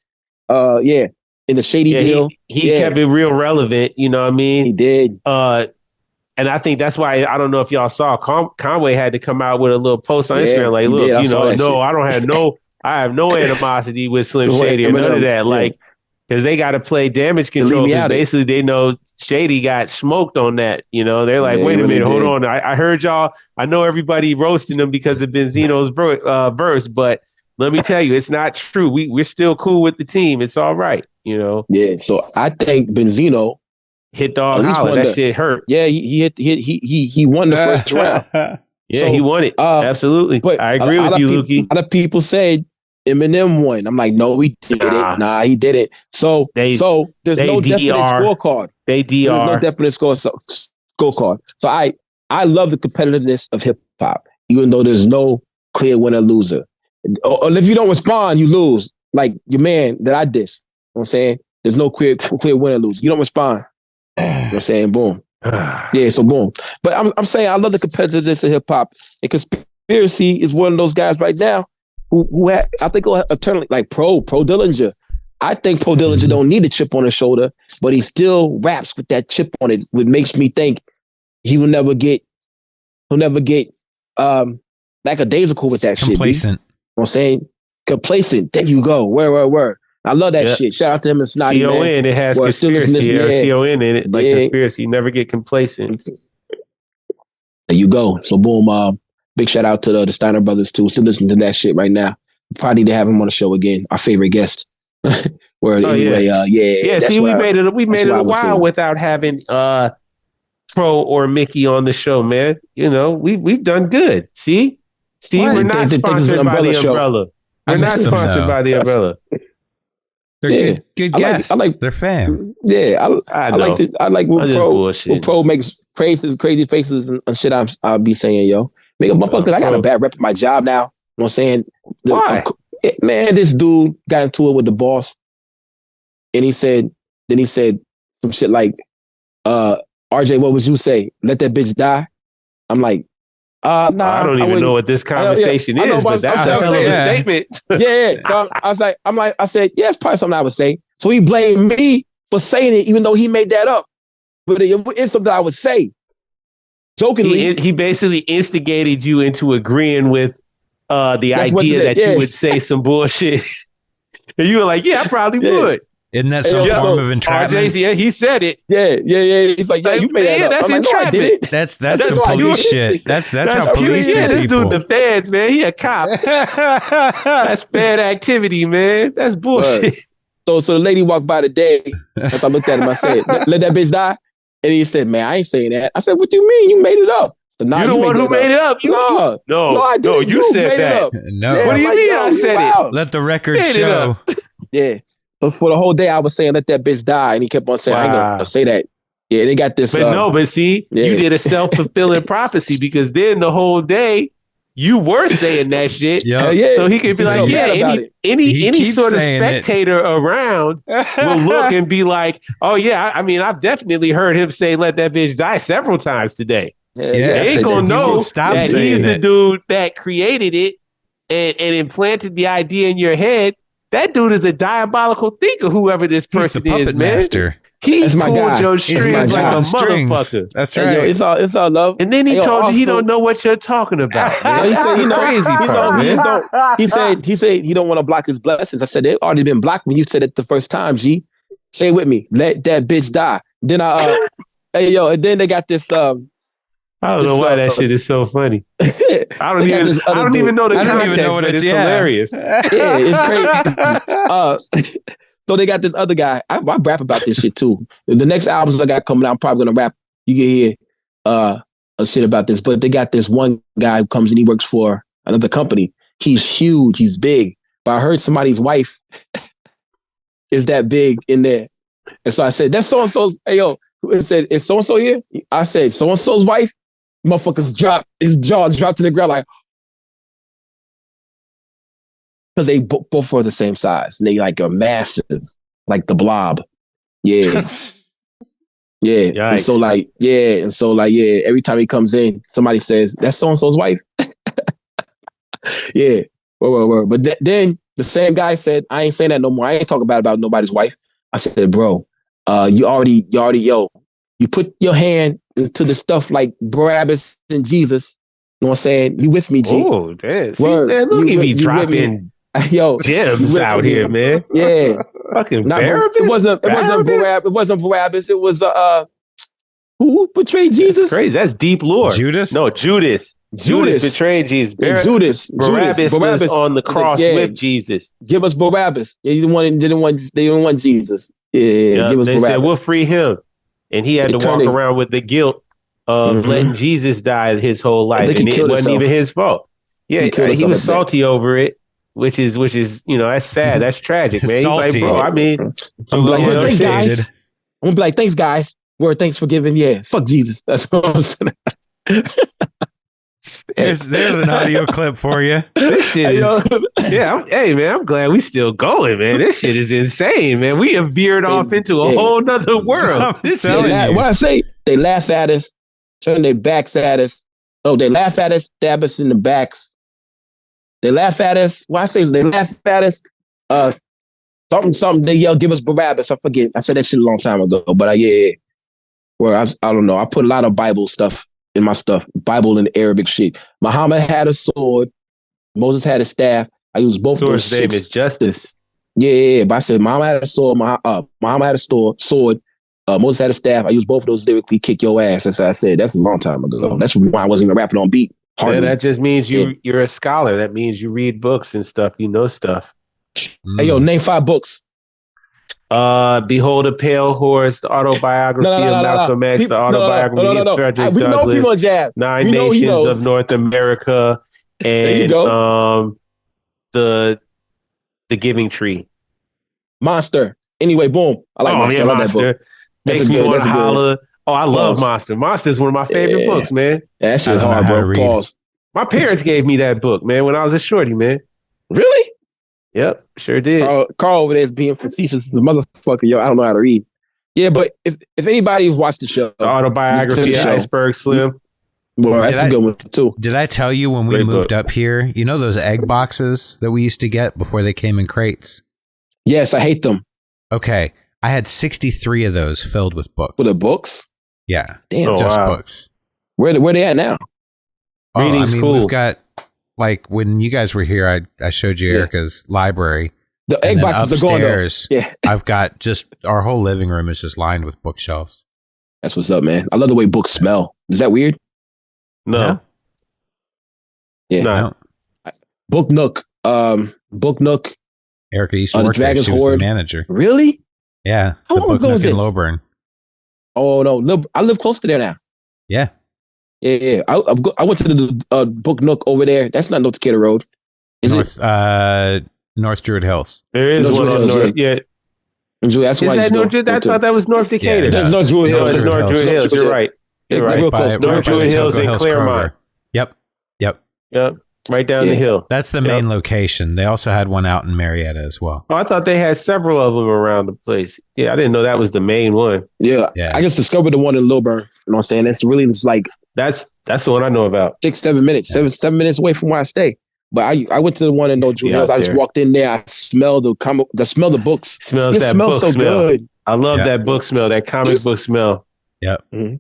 In the shady deal. He kept it real relevant. You know what I mean? He did. And I think that's why, I don't know if y'all saw, Conway had to come out with a little post on Instagram like, look, I have no animosity with Slim Shady or none of that. Like, because they got to play damage control. Basically, they know Shady got smoked on that. You know, they're like, wait a minute, hold on. I heard y'all. I know everybody roasting them because of Benzino's verse, but let me tell you, it's not true. We're still cool with the team. It's all right. You know. Yeah. So I think Benzino hit dog holler. That shit hurt. Yeah, he won the first round. Yeah, so, he won it. Absolutely. But I agree with you, Lukey. A lot of people said Eminem won. I'm like, no, he didn't. Nah, he didn't. So there's no definite scorecard. There's no definite scorecard. So I love the competitiveness of hip hop, even though there's no clear winner loser. Or if you don't respond, you lose. Like your man that I dissed. You know what I'm saying? There's no clear winner loser. You don't respond. You know what I'm saying? Boom. Yeah, so boom. But I'm saying I love the competitiveness of hip hop. And Conspiracy is one of those guys right now who had, I think he'll eternally, like Pro Dillinger. I think Pro Dillinger don't need a chip on his shoulder, but he still raps with that chip on it, which makes me think he'll never get lackadaisical with that shit. Complacent. You know what I'm saying? Complacent. There you go. Where. I love that shit. Shout out to him and Snotty, C-O-N, man. It has Conspiracy or C-O-N in it. Like Conspiracy. You never get complacent. There you go. So boom, big shout out to the Steiner brothers too. Still listening to that shit right now. Probably need to have him on the show again. Our favorite guest. See, we made it a while without having Pro or Mickey on the show, man. You know, we've done good. See, we're not sponsored by the umbrella. We're not sponsored by the umbrella. They're good guests. They're fam. Yeah, I like when Pro makes crazy faces and shit. I'll be saying, yo, make a motherfucker. I got a bad rep at my job now. You know what I'm saying? Why? Man, this dude got into it with the boss, and he said some shit like, RJ, what would you say? Let that bitch die? I'm like, nah. I don't even know what this conversation is, but that's a statement. Yeah. So I said, yeah, it's probably something I would say. So he blamed me for saying it, even though he made that up. But it's something I would say. Jokingly. He basically instigated you into agreeing with the idea that you would say some bullshit. And you were like, yeah, I probably would. Isn't that some form of entrapment? RJ, he said it. Yeah. He's like, you made that up. That's entrapment. No, I did it. That's some police shit. That's how police do people. This dude, the feds, man. He a cop. That's bad activity, man. That's bullshit. So the lady walked by today. As I looked at him, I said, let that bitch die. And he said, man, I ain't saying that. I said, what do you mean? You made it up. So now you're the one who made it up. No, I didn't. You said that. No. Yeah, what do you mean I said it? Let the record show. Yeah. So for the whole day, I was saying, let that bitch die. And he kept on saying, I ain't going to say that. Yeah, they got this. But see, you did a self-fulfilling prophecy because then the whole day you were saying that shit. Yeah. So he could be like, any sort of spectator around will look and be like, oh, yeah, I mean, I've definitely heard him say, let that bitch die several times today. They ain't going to know that he's the dude that created it and implanted the idea in your head. That dude is a diabolical thinker, whoever this person is, man. Master. He pulled your strings like a motherfucker. That's right. Yo, it's all love. And then he told you he don't know what you're talking about. Man. He said he said he don't want to block his blessings. I said they've already been blocked when you said it the first time. G, say it with me. Let that bitch die. Then and then they got this. I don't know why that shit is so funny. I don't even know the context, but it's hilarious. Yeah, it's crazy. So they got this other guy. I rap about this shit too. The next albums I got coming out, I'm probably gonna rap. You can hear a shit about this. But they got this one guy who comes and he works for another company. He's huge. He's big. But I heard somebody's wife is that big in there. And so I said, that's so-and-so's. Hey, yo, it said, is so-and-so here? I said, so-and-so's wife? Motherfuckers his jaw dropped to the ground like, because they both are the same size. And they like are massive, like the Blob. Yeah. Yeah. And so every time he comes in, somebody says, that's so-and-so's wife. Yeah. Word. But then the same guy said, I ain't saying that no more. I ain't talking about nobody's wife. I said, bro, you put your hand into the stuff like Barabbas and Jesus. You know what I'm saying? You with me, G? Oh, damn. Word. Man, look at me dropping gems out here, man. Yeah. Fucking Barabbas? It wasn't Barabbas. It was who betrayed Jesus? That's crazy. That's deep lore. Judas? No, Judas betrayed Jesus. Barabbas was on the cross with Jesus. Give us Barabbas. They didn't want Jesus. Yeah, give us they Barabbas. said we'll free him. And he had to walk around with the guilt of letting Jesus die his whole life. And it wasn't even his fault. Yeah, he was salty over it, which is that's sad. That's tragic, man. He's like, bro, I mean, I'm like, thanks, guys. I'm gonna be like, thanks, guys. Word, thanks for giving. Yeah, fuck Jesus. That's what I'm saying. There's an audio clip for you. This shit is, hey man, I'm glad we still going, man. This shit is insane, man. We have veered off into a whole nother world. What I say, they laugh at us, turn their backs at us. Oh, they laugh at us, stab us in the backs. They laugh at us. What I say is they laugh at us. Something. They yell, give us Barabbas. I forget. I said that shit a long time ago, but Well, I don't know. I put a lot of Bible stuff in my stuff, Bible and Arabic shit. Muhammad had a sword. Moses had a staff. I used both of those. Sword's name is justice. Yeah. But I said Muhammad had a sword. Muhammad had a sword. Moses had a staff. I used both of those lyrically. Kick your ass. That's what I said. That's a long time ago. That's why I wasn't even rapping on beat. Yeah, that just means you're a scholar. That means you read books and stuff. You know stuff. Hey, yo, name 5 books. Behold a Pale Horse, the autobiography of Malcolm X, the autobiography of Frederick Douglass, 9 Nations of North America, and the Giving Tree. Monster. Anyway, boom. I like Monster. I love that book. Makes me want to holler. Oh, I love Monster. Monster is one of my favorite books, man. Yeah, that shit's hard, bro. Pause. My parents gave me that book, man, when I was a shorty, man. Really? Yep, sure did. Carl over there is being facetious as a motherfucker. Yo, I don't know how to read. Yeah, but if anybody watched the show, the autobiography of Iceberg Slim. Well, that's a good one too. Did I tell you when we moved up here? You know those egg boxes that we used to get before they came in crates? Yes, I hate them. Okay, I had 63 of those filled with books. With the books? Yeah, damn, just books. Where they at now? Reading's cool. We've got. Like when you guys were here, I showed you Erica's library. The egg boxes are going though. Yeah, I've got just our whole living room is just lined with bookshelves. That's what's up, man. I love the way books smell. Is that weird? No. Yeah. No. Book Nook. Book Nook. Erica used to work there. She was the manager. Really? Yeah. How long ago was this? In Lowburn. Oh no, I live close to there now. Yeah. Yeah. I went to the Book Nook over there. That's not North Decatur Road. Is it? North Druid Hills. There is one on North. Yeah. That's why that North Druid? I thought that was North Decatur. There's North Druid Hills. It's North Druid Hills. You're right. You're right. Real close. North Druid Hills in Claremont. Yep. Right down the hill. That's the main location. They also had one out in Marietta as well. Oh, I thought they had several of them around the place. Yeah, I didn't know that was the main one. Yeah. I just discovered the one in Lilburn. You know what I'm saying? It's really just like that's the one I know about. 6-7 minutes. 7 minutes away from where I stay. But I went to the one in North Druid Hills. I just walked in there. I smelled the books. It smells so good. I love that book smell, that comic book smell. Yep. Mm-hmm.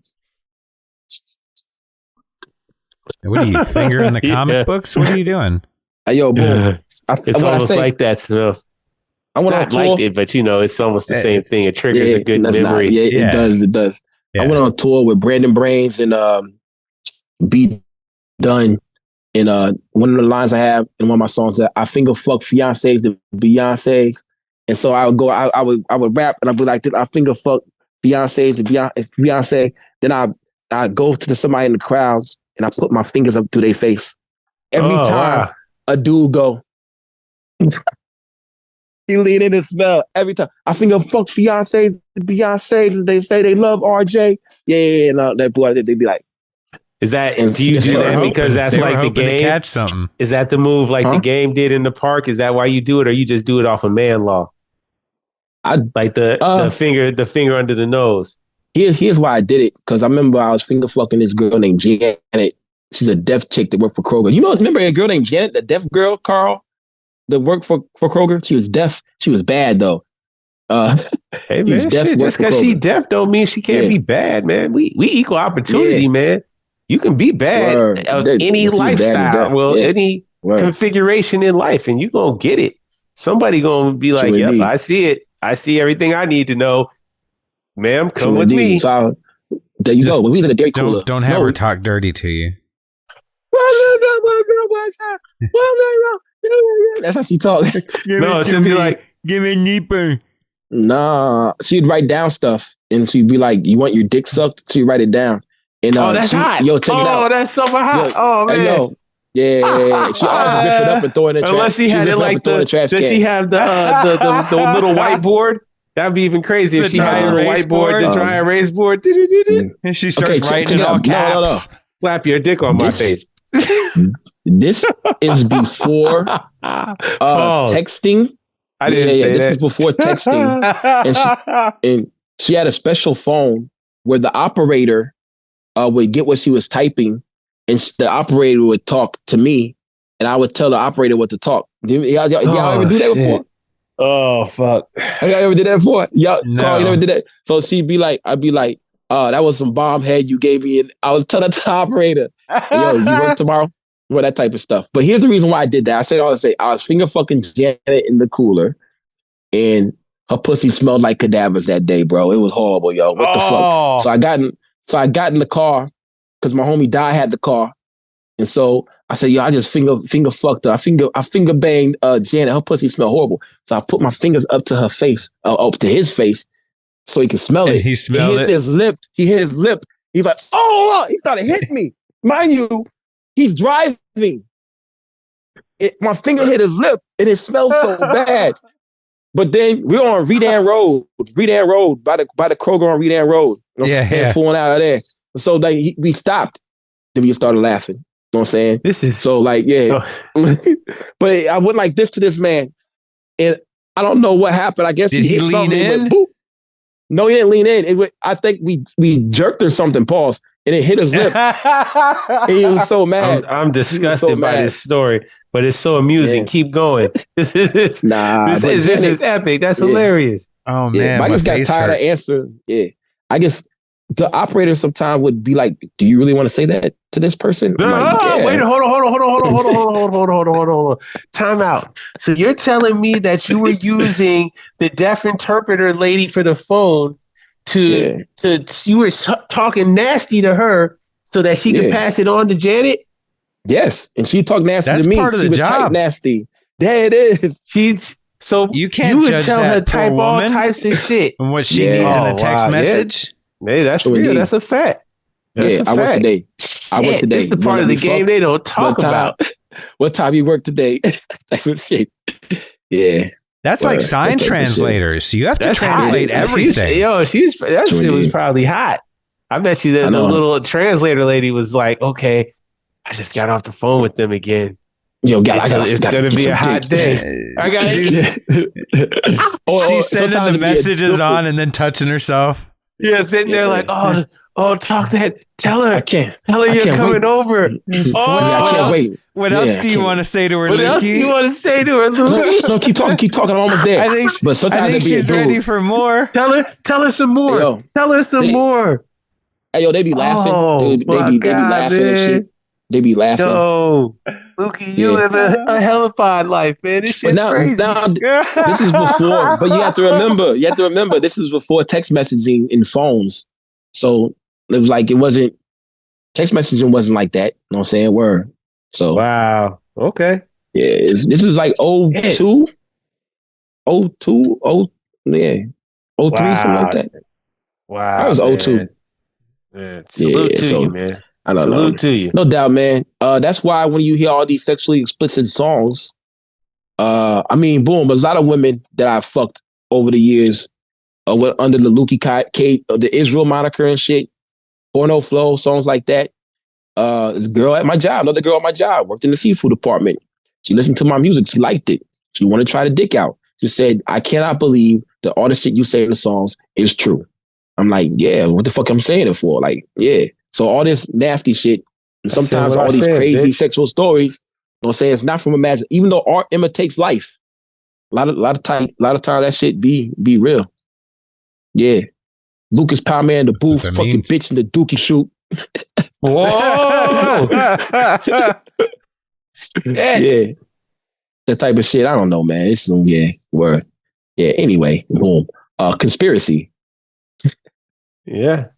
What are you fingering the comic books? What are you doing? Yo, boom. It's almost like that smell. I went on tour. Like it, but it's almost the same thing. It triggers a good memory. It does. Yeah. I went on tour with Brandon Brains and B Done. And one of the lines I have in one of my songs that I finger fuck fiancés to Beyonce's. And so I would go, I would rap and I'd be like, I finger fuck fiancés to Beyonce. Then I go to somebody in the crowd and I put my fingers up to their face. Every time a dude go, he lean in and smell. Every time I finger fuck fiancés to Beyonce. They say they love RJ. Yeah. And that boy, they'd be like, is that, do you do that because that's like the game? To catch something. Is that the move like the game did in the park? Is that why you do it, or you just do it off of man law? I like the finger under the nose. Here's why I did it, because I remember I was finger fucking this girl named Janet. She's a deaf chick that worked for Kroger. Remember a girl named Janet, the deaf girl, Carl, that worked for Kroger? She was deaf. She was bad though. Hey man, just because she deaf don't mean she can't be bad, man. We equal opportunity, man. You can be bad of any lifestyle, any configuration in life, and you're going to get it. Somebody going to be like, yep, I see it. I see everything I need to know. Ma'am, come with me. So, there you go. When we was in the dairy cooler. Don't have her talk dirty to you. That's how she talks. No, she'll be like, give me a nipper. Nah, she'd write down stuff, and she'd be like, you want your dick sucked? She'd write it down. And, that's hot. Yo, check it out. That's super hot. Man. Yeah. She always rip it up and throw it in the trash. Unless she had it like does she have the little whiteboard? That'd be even crazy if she had a little whiteboard, the dry erase board. And she starts writing in all caps. No. Slap your dick on my face. This is before texting. I didn't say this that. is before texting. And she had a special phone where the operator would get what she was typing, and the operator would talk to me, and I would tell the operator what to talk. Y'all ever do that before? Oh, fuck. Y'all ever did that before? Y'all, no. Carl, you never did that? So she'd be like, I'd be like, that was some bomb head you gave me, and I would tell the operator, yo, you work tomorrow? Well, that type of stuff. But here's the reason why I did that. I said all to say, I was finger fucking Janet in the cooler, and her pussy smelled like cadavers that day, bro. It was horrible, yo. What the fuck? So I got in the car because my homie Di had the car. And so I said, yo, I just finger fucked her. I finger banged Janet. Her pussy smelled horrible. So I put my fingers up to her face, up to his face, so he could smell it. He smelled it. He hit his lip. He's like, oh, he started hitting me. Mind you, he's driving. My finger hit his lip, and it smells so bad. But then we're on Redan Road by the Kroger on Redan Road. Pulling out of there. So we stopped. Then we started laughing. You know what I'm saying? So like, yeah. But I went like this to this man, and I don't know what happened. I guess did he lean in? Went, boop. No, he didn't lean in. I think we jerked or something. Pause. And it hit his lip. And he was so mad. I'm disgusted by this story, but it's so amusing. Yeah. Keep going. This is epic. That's hilarious. Oh man, I just got tired of answering. Yeah, I guess the operator sometimes would be like, "Do you really want to say that to this person?" No, wait, hold on. Time out. So you're telling me that you were using the deaf interpreter lady for the phone to you were talking nasty to her so that she could pass it on to Janet? Yes, and she talked nasty to me. Part of the job. Type nasty. There it is. So you can't judge tell her that type poor all woman types of shit and what she needs in a text message. Yeah. Hey, that's real. That's a fact. Yeah, I work today. I work today. This is the part of the game they don't talk about. What time you work today? Type of shit. Yeah. That's like sign translators. You have to translate everything. That shit was probably hot. I bet you that the little translator lady was like, okay, I just got off the phone with them again. Yo, it's gonna be a hot day. I got She's sending the messages on and then touching herself. Yeah, sitting there like, talk that. Tell her you're coming over. I can't wait. What else do you want to say to her, Lukey? What else do you want to say to her, Lukey? No, keep talking. I'm almost there. I think she's ready for more. Tell her some more. Yo, tell her some more. Hey, yo, they be laughing. They be laughing and shit. They be laughing. Yo, Lukey, you live a hellified life, man. This shit's crazy. Now, this is before, but you have to remember, this is before text messaging in phones. So it was like, text messaging wasn't like that. You know what I'm saying? Word. So. Wow. Okay. Yeah, this is like 02, 02, 03, something like that. Wow. That was 02. Man. Salute to you, man. I don't know. Salute to you. No doubt, man. That's why when you hear all these sexually explicit songs, boom, there's a lot of women that I fucked over the years under the Lukey the Israel moniker and shit, porno flow, songs like that. This girl at my job, another girl at my job, worked in the seafood department. She listened to my music. She liked it. She wanted to try the dick out. She said, I cannot believe that all the shit you say in the songs is true. I'm like, yeah, what the fuck I'm saying it for? Like, yeah. So all this nasty shit, and sometimes all these crazy sexual stories, you know what I'm saying? It's not from imagination. Even though art imitates life, a lot of time that shit be real. Yeah. Lucas Power Man, the booth, fucking bitch in the dookie shoot. Whoa! Yeah. That type of shit. I don't know, man. It's word. Yeah, anyway, boom. Conspiracy. Yeah.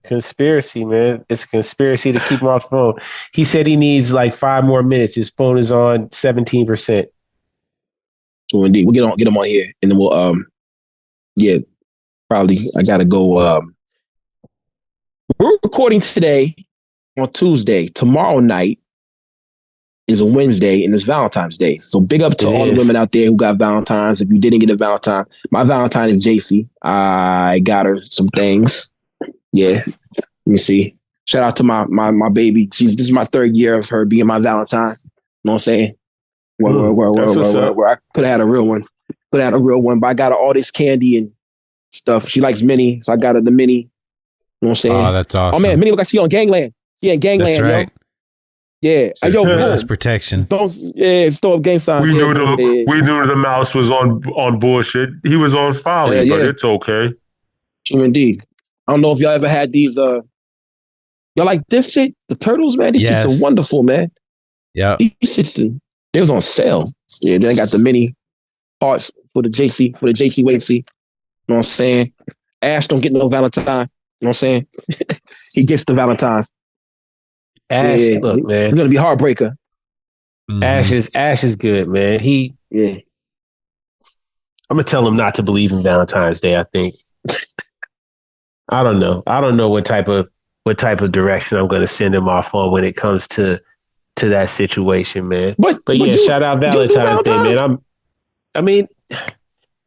Conspiracy, man. It's a conspiracy to keep him off the phone. He said he needs like 5 more minutes. His phone is on 17%. So indeed, we'll get him on here, and then we'll probably I gotta go. We're recording today on Tuesday. Tomorrow night is a Wednesday, and it's Valentine's Day. So big up to all the women out there who got Valentines. If you didn't get a Valentine, my Valentine is JC. I got her some things. Yeah, let me see. Shout out to my baby. This is my 3rd year of her being my Valentine. You know what I'm saying? Where I could have had a real one. But I got her all this candy and stuff. She likes mini, so I got her the mini. You know what I'm saying? Oh, that's awesome. Oh man, Minnie look like she on Gangland. Yeah, in Gangland, that's right. Yo. Yeah. That's protection. Don't throw up gang signs. We knew the mouse was on bullshit. He was on folly, but it's okay. True indeed. I don't know if y'all ever had these y'all like this shit? The turtles, man. These shits are wonderful, man. Yeah. These shits they was on sale. Yeah, then I got the mini parts for the JC Waitsy. You know what I'm saying? Ash don't get no Valentine. You know what I'm saying? He gets the Valentines. Ash, look, man. He's gonna be a heartbreaker. Mm-hmm. Ash is good, man. I'm gonna tell him not to believe in Valentine's Day, I think. I don't know. I don't know what type of direction I'm gonna send him off on when it comes to that situation, man. But shout out Valentine's Day, man.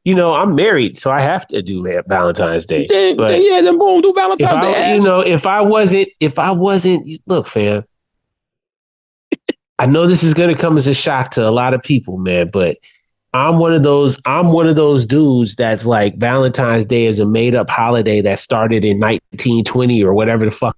I'm married, so I have to do Valentine's Day. Then boom, do Valentine's Day. If I wasn't, look, fam. I know this is gonna come as a shock to a lot of people, man, but I'm one of those dudes that's like Valentine's Day is a made up holiday that started in 1920 or whatever the fuck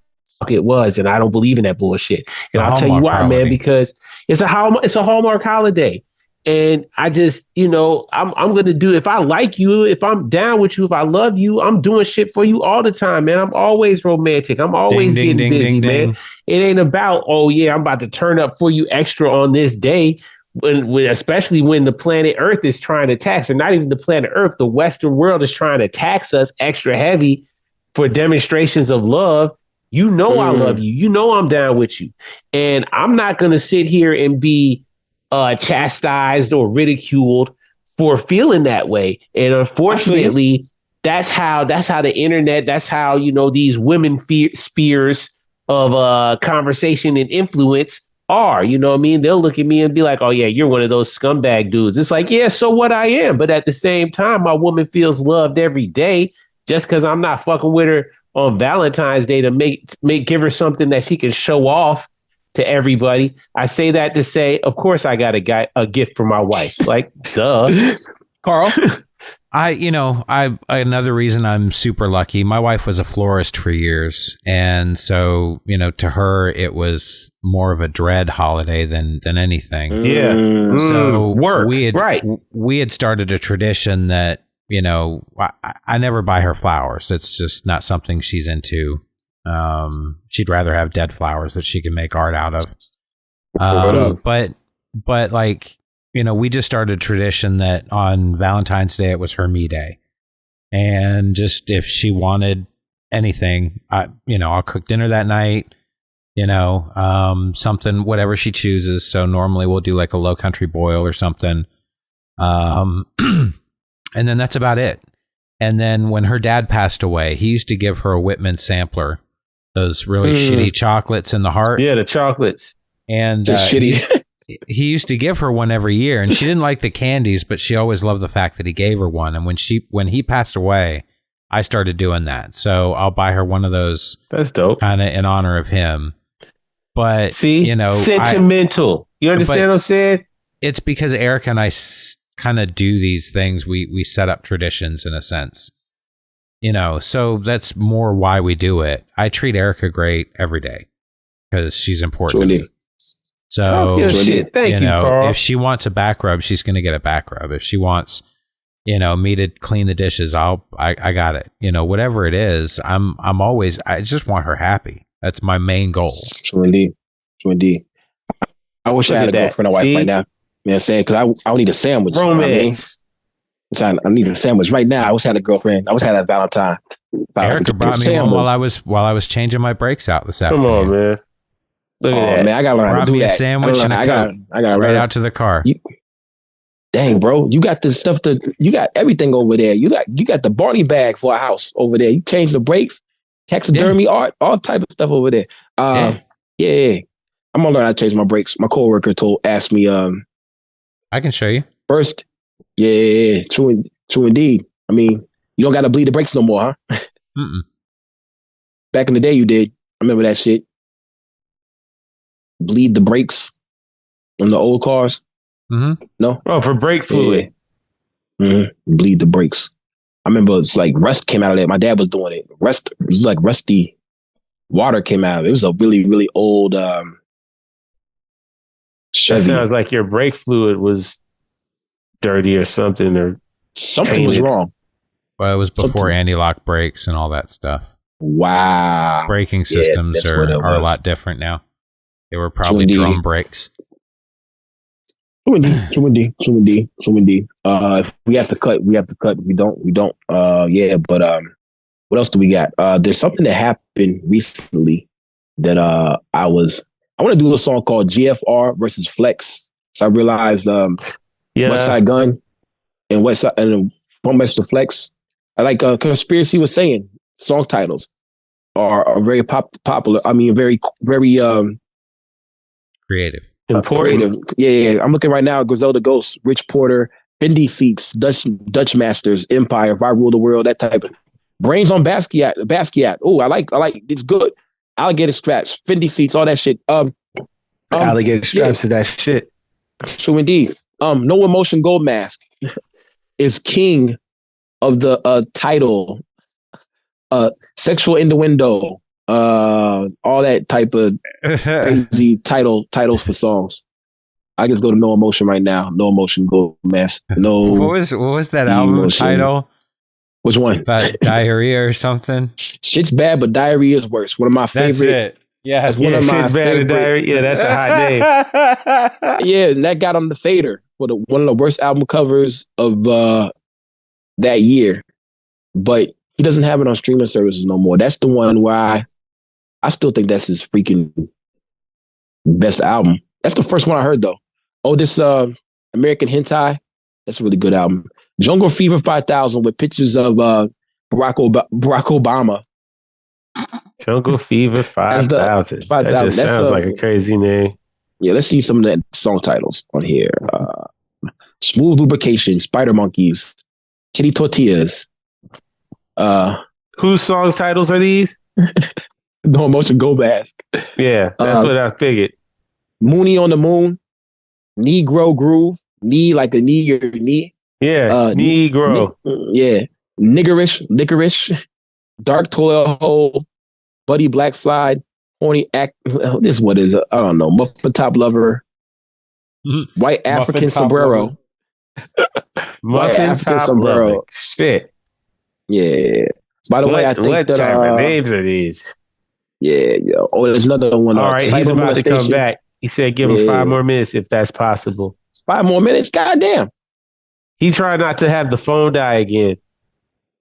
it was, and I don't believe in that bullshit. And I'll tell you why, man, because it's a Hallmark holiday. And I just, I'm going to do, if I like you, if I'm down with you, if I love you, I'm doing shit for you all the time, man. I'm always romantic. I'm always getting busy, man. It ain't about, I'm about to turn up for you extra on this day. Especially when the planet Earth is trying to tax, or not even the planet Earth, the Western world is trying to tax us extra heavy for demonstrations of love. I love you. I'm down with you. And I'm not going to sit here and be chastised or ridiculed for feeling that way. And unfortunately, that's how the internet, that's how, these women spears of conversation and influence are. You know what I mean? They'll look at me and be like, "Oh yeah, you're one of those scumbag dudes." It's like, yeah, so what I am. But at the same time, my woman feels loved every day. Just because I'm not fucking with her on Valentine's Day to give her something that she can show off to everybody. I say that to say, of course, I got a gift for my wife. Like, duh. Carl? Another reason I'm super lucky. My wife was a florist for years. And so, to her, it was more of a dread holiday than anything. Yeah. So work. We had started a tradition that, I never buy her flowers. It's just not something she's into. She'd rather have dead flowers that she can make art out of. But like, we just started a tradition that on Valentine's Day, it was her me day. And just if she wanted anything, I'll cook dinner that night, something, whatever she chooses. So normally we'll do like a low country boil or something. And then that's about it. And then when her dad passed away, he used to give her a Whitman sampler, those really shitty chocolates in the heart. Yeah, the chocolates. And shitty. He used to give her one every year, and she didn't like the candies, but she always loved the fact that he gave her one. And when he passed away, I started doing that. So I'll buy her one of those. That's dope. Kind of in honor of him. But sentimental. You understand what I'm saying? It's because Erica and I kind of do these things. We set up traditions in a sense. So that's more why we do it. I treat Erica great every day because she's important. Truly. So, Thank you, Carl. if she wants a back rub, she's going to get a back rub. If she wants, me to clean the dishes, I got it. Whatever it is, I just want her happy. That's my main goal. True indeed. I wish I had a girlfriend or wife right now. You know what I'm saying? Because I would need a sandwich. Romance. I need a sandwich right now. I wish I had a girlfriend. I wish I had a Valentine. Erica brought me one while I was changing my brakes out this afternoon. Come on, man. Look at that. Man, I gotta learn how to do that. A sandwich and a Coke. I got right out to the car. Dang, bro, you got the stuff you got everything over there. You got the Barney bag for a house over there. You change the brakes, taxidermy art, all type of stuff over there. Yeah. I'm gonna learn how to change my brakes. My coworker asked me. I can show you first. Yeah, true indeed. I mean, you don't got to bleed the brakes no more, huh? Back in the day, you did. I remember that shit. Bleed the brakes on the old cars. Mm-hmm. No? Oh, for brake fluid. Yeah. Mm-hmm. Bleed the brakes. I remember it's like rust came out of it. My dad was doing it. It was like rusty water came out of it. It was a really, really old Chevy. That sounds like your brake fluid was dirty or something. Or something was wrong. Well, it was before anti-lock brakes and all that stuff. Wow. Braking systems are a lot different now. They were probably drum brakes. True indeed. If we have to cut, we have to cut. If we don't, we don't. But what else do we got? There's something that happened recently that I want to do a song called GFR versus Flex. So I realized West Side Gun and from West Flex. I like Conspiracy was saying, song titles are very popular. I mean, very creative. Important. Yeah. I'm looking right now. Griselda Ghost, Rich Porter, Fendi Seats, Dutch Masters, Empire, If I Rule the World, that type of Brains on Basquiat. Oh, I like it's good. Alligator Straps, Fendi Seats, all that shit. Alligator Straps is that shit. True indeed. No Emotion Gold Mask is king of the title. Sexual Innuendo. All that type of crazy titles for songs. I just go to No Emotion right now. No Emotion Gold Mask. No. What was that album title? Which one? Diarrhea or something? Shit's bad, but diarrhea is worse. One of my favorite. That's it. Yeah, one of my shit's bad and diarrhea. Yeah, that's a hot name. Yeah, and that got on the fader for one of the worst album covers of that year. But he doesn't have it on streaming services no more. That's the one where I still think that's his freaking best album. That's the first one I heard though. Oh, this American Hentai. That's a really good album. Jungle Fever 5000 with pictures of Barack Obama Jungle Fever 5000. That just sounds like a crazy name. Yeah, let's see some of the song titles on here. Smooth Lubrication, Spider Monkeys, Titty Tortillas. Whose song titles are these? No Emotion, Go Mask. Yeah, that's what I figured. Mooney on the Moon, Negro Groove, knee like a knee, your knee. Yeah, Negro. Yeah, Licorice, Dark Toilet Hole, Buddy Black Slide, Horny Act. This what is? I don't know. Muffin Top Lover, White African Sombrero. Muffin Top Sombrero. Shit. Yeah. By the way, I think what type of names are these? Yeah, yo. Oh, there's another one. All right, he's about to come back. He said, "Give him 5 more minutes if that's possible." 5 more minutes? Goddamn. He tried not to have the phone die again.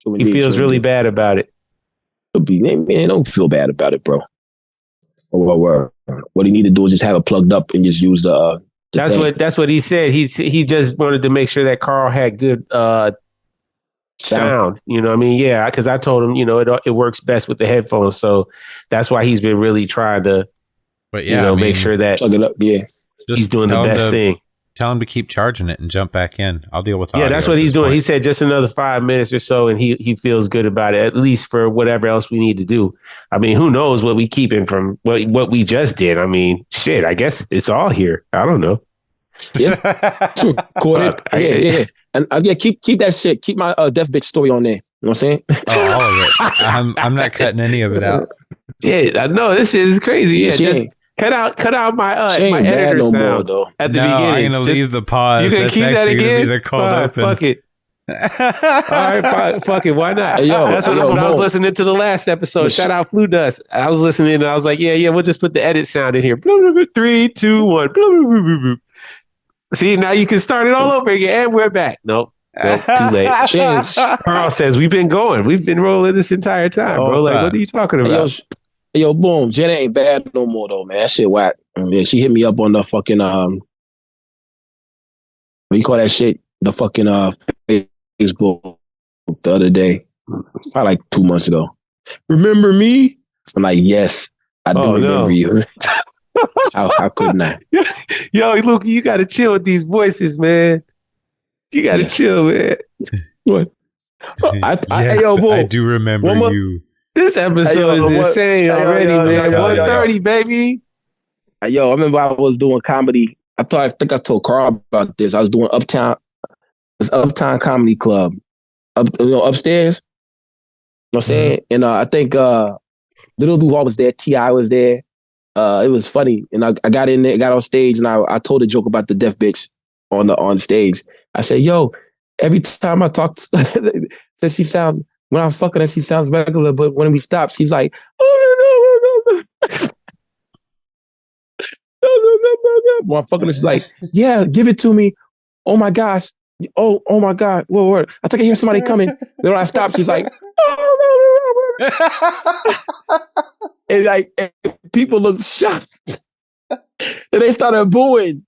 He feels really bad about it. Man, don't feel bad about it, bro. What he need to do is just have it plugged up and just use the That's what he said. He just wanted to make sure that Carl had good sound. You know what I mean? Yeah, because I told him, it works best with the headphones. So that's why he's been really trying to, make sure that plug it up. Yeah, he's doing the best thing. Tell him to keep charging it and jump back in. I'll deal with audio. Yeah, that's what he's doing. He said just another 5 minutes or so, and he feels good about it, at least for whatever else we need to do. I mean, who knows what we keeping from what we just did? I mean, shit, I guess it's all here. I don't know. Yeah. Recorded. Yeah. And keep that shit. Keep my deaf bitch story on there. You know what I'm saying? Oh, all of it. I'm not cutting any of it out. Yeah, I know this shit is crazy. Yeah, just cut out my my editor sound though at the beginning. I'm gonna leave the pause. You can keep that again. Be the cold open. Fuck it. All right, fuck it. Why not? That's what I was listening to the last episode. Shout out Flu Dust. I was listening and I was like, yeah, we'll just put the edit sound in here. 3, 2, 1. See, now you can start it all over again, and we're back. Nope, too late. Carl says we've been rolling this entire time, bro. Like, what are you talking about? Yo, boom, Jenna ain't bad no more though, man. That shit whack. Yeah, she hit me up on the fucking what do you call that shit? The fucking Facebook the other day, probably like 2 months ago. Remember me? I'm like, yes, I do remember you. How couldn't I? Yo, Lukey, you gotta chill with these voices, man. You gotta chill, man. What? I do remember you. This episode is insane already, man. 1:30, baby. Yo, I remember I was doing comedy. I think I told Carl about this. I was doing Uptown Comedy Club, upstairs. You know what I'm saying? And I think Little Duval was there. T.I. was there. It was funny, and I got in there, got on stage, and I told a joke about the deaf bitch on stage. I said, "Yo, every time I talk, says she sounds when I'm fucking her, she sounds regular, but when we stop, she's like, oh no." When I'm fucking her, she's like, "Yeah, give it to me. Oh my gosh, oh my god, whoa. I think I hear somebody coming." Then when I stop, she's like, "Oh no." And like people looked shocked, and they started booing.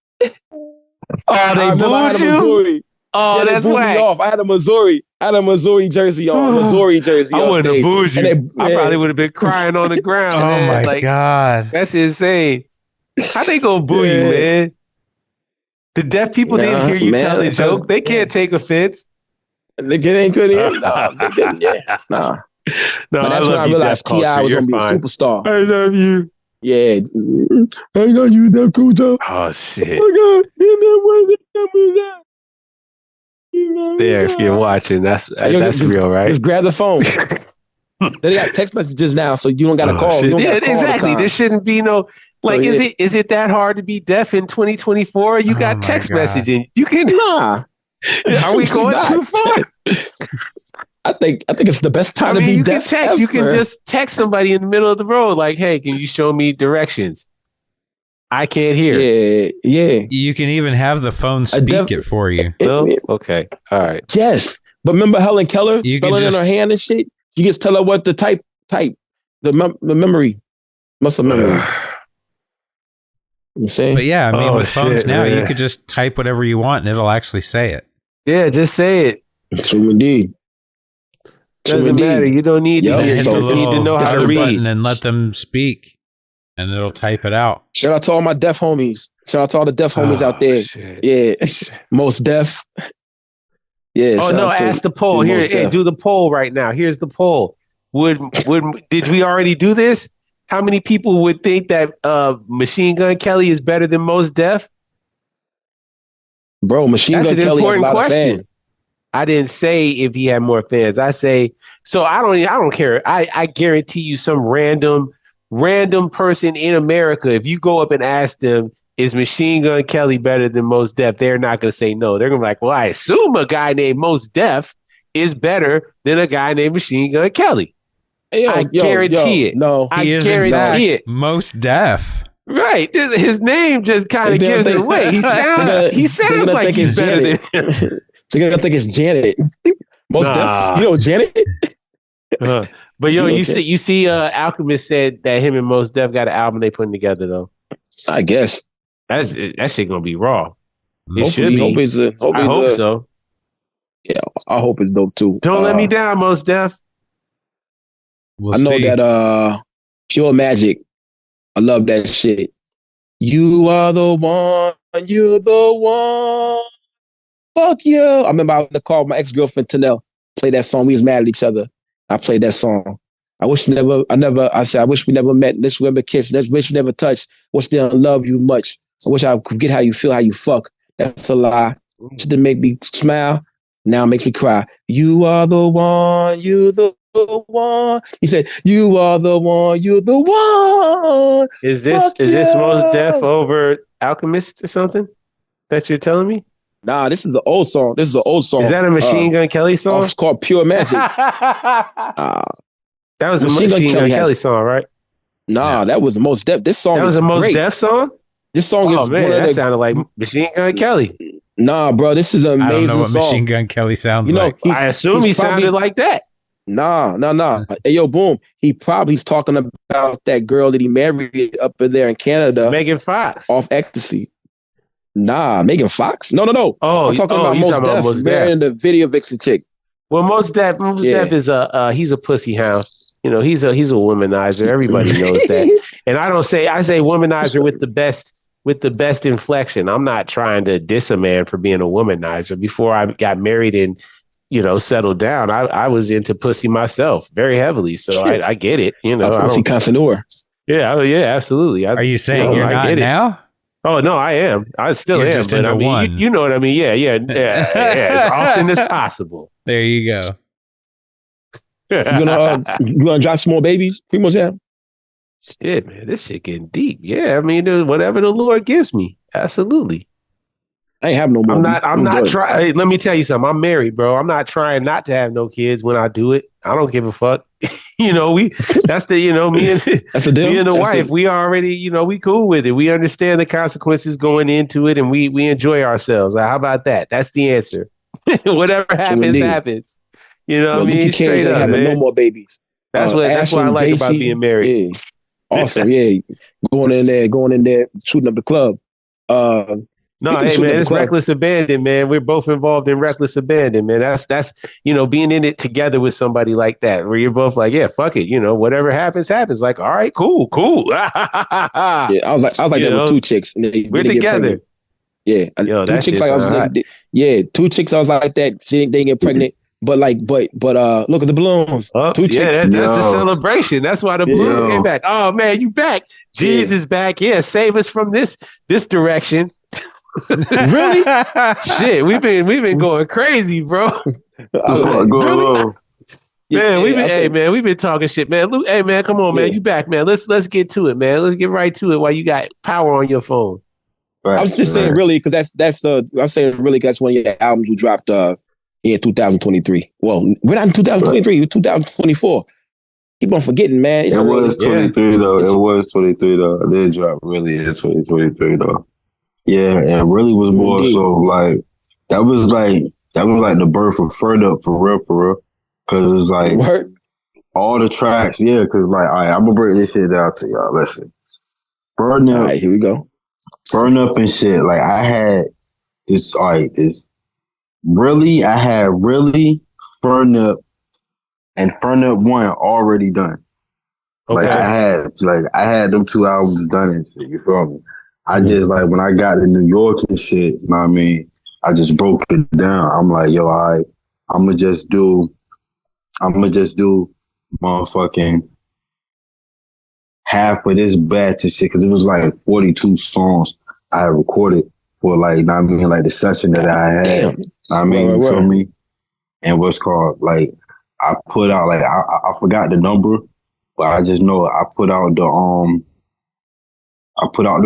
Oh, they booed you? Oh, yeah, that's whack. I had a Missouri jersey on. I wouldn't have booed you. I probably would have been crying on the ground. Oh my god, that's insane. How they gonna boo you, man? The deaf people didn't hear you tell the joke. They can't take offense. They ain't good here. Nah. No, but that's when I realized T.I. was going to be a superstar. I love you. Yeah. I love you, that cool stuff. Oh, shit. Oh, my God. There, if you're watching, that's real, right? Just grab the phone. They got text messages now, so you don't got to call. Yeah, exactly. There shouldn't be no... Like, is it that hard to be deaf in 2024? You got text messaging. You can... Nah. Are we going too far? I think it's the best time to be deaf ever. You can just text somebody in the middle of the road, like, "Hey, can you show me directions? I can't hear." Yeah. You can even have the phone speak it for you. No? Okay, all right. Yes, but remember Helen Keller spelling in her hand and shit. You just tell her what to type. The memory, muscle memory. You see? But yeah, I mean, with phones now, you could just type whatever you want and it'll actually say it. Yeah, just say it. True indeed. Doesn't matter. You don't need to hear. You just need to know how to read. Button and let them speak, and it'll type it out. Shout out to all my deaf homies. Shout out to all the deaf homies out there. Shit. Yeah, most deaf. Yeah. Oh no! Ask the poll here. Hey, do the poll right now. Here's the poll. Did we already do this? How many people would think that Machine Gun Kelly is better than Mos Def? Bro, Machine Gun Kelly has a lot of fans. I didn't say if he had more fans. I say so. I don't care. I guarantee you, some random person in America, if you go up and ask them, is Machine Gun Kelly better than Mos Def? They're not going to say no. They're going to be like, well, I assume a guy named Mos Def is better than a guy named Machine Gun Kelly. I guarantee it. No, I guarantee it. Mos Def. Right. His name just kind of gives it away. He sounds like he's better than him. They're going to think it's Janet. Mos Def. You know Janet? But you see Alchemist said that him and Mos Def got an album they putting together though. I guess. That shit gonna be raw. I hope so. Yeah, I hope it's dope too. Don't let me down, Mos Def. I know that Pure Magic. I love that shit. You are the one. You're the one. Fuck you. I remember I was in the car with my ex-girlfriend Tanel. Played that song. We was mad at each other. I played that song. I wish we never met. Wish we never kissed. Wish we never touched. Wish they don't love you much. I wish I could get how you feel, how you fuck. That's a lie. Shit that make me smile. Now it makes me cry. You are the one. You're the one. He said, you are the one. You're the one. Is this Mos Def over Alchemist or something that you're telling me? Nah, this is the old song. Is that a Machine Gun Kelly song? It's called Pure Magic. That was a Machine Gun Kelly song, right? Nah, that was Mos Def. This song was a Mos Def song? This song is man, that sounded like Machine Gun Kelly. Nah, bro, this is an amazing song. I don't know what Machine Gun Kelly sounds like. I assume he sounded like that. Nah. Hey, yo, Boom. He's talking about that girl that he married up there in Canada. Megan Fox. Off ecstasy. Nah, Megan Fox? No. Oh, I'm talking about Mos Def marrying the video vixen chick. Well, Mos Def is he's a pussy hound. You know, he's a womanizer. Everybody knows that. And I say womanizer with the best inflection. I'm not trying to diss a man for being a womanizer. Before I got married and, settled down, I was into pussy myself very heavily. So I get it. Pussy connoisseur. Yeah, absolutely. Are you saying you're not now? Oh no, I am. I still am. Just into one. You know what I mean? Yeah. As often as possible. There you go. You gonna drop some more babies? Primo Jam? Shit, man, this shit getting deep. Yeah, I mean, whatever the Lord gives me, absolutely. I ain't have no more. I'm not trying. Hey, let me tell you something. I'm married, bro. I'm not trying not to have no kids when I do it. I don't give a fuck. Me and that's the deal. Me and the wife, we already, we cool with it. We understand the consequences going into it, and we enjoy ourselves. How about that? That's the answer. Whatever happens. You know what I mean? Straight up, man. No more babies. That's what I like about being married. Yeah. Awesome. Yeah. Going in there, shooting up the club. No, hey man, it's reckless abandon, man. We're both involved in reckless abandon, man. That's being in it together with somebody like that, where you're both like, yeah, fuck it, whatever happens. Like, all right, cool. Yeah, I was like that with two chicks. We're together. Yeah, two chicks. Two chicks. I was like that. They didn't get pregnant. But look at the balloons. Two chicks. Yeah, that's a celebration. That's why the balloons came back. Oh man, you back? Jesus is back. Yeah, save us from this Really? direction. Shit, we've been going crazy, bro. Really? Man, we've been talking shit, man. Luke, hey man, come on, man, you back, man. Let's get to it, man. Let's get right to it while you got power on your phone. Right, I was just saying, really, because that's one of your albums you dropped in 2023. Well, we're not in 2023. We're 2024. Keep on forgetting, man. It was 23 though. It was 23 though. I did drop really in 2023 though. Yeah, and really was more so like that was like the birth of Furred Up for real. Cause it's like all the tracks, yeah, cause like all right, I'm gonna break this shit down to y'all. Listen. Burn Up. All right, here we go. Burn Up and shit. Like I had really Burn Up and Burn Up 1 already done. Okay. I had them 2 albums done and shit, you feel me? I just like when I got to New York and shit, you know what I mean? I just broke it down. I'm like, yo, I'ma just do motherfucking half of this batch of shit, because it was like 42 songs I had recorded for like, you know what I mean, like the session that I had. Damn. I mean, you feel me? And what's called, like, I put out, like, I forgot the number, but I just know I put out the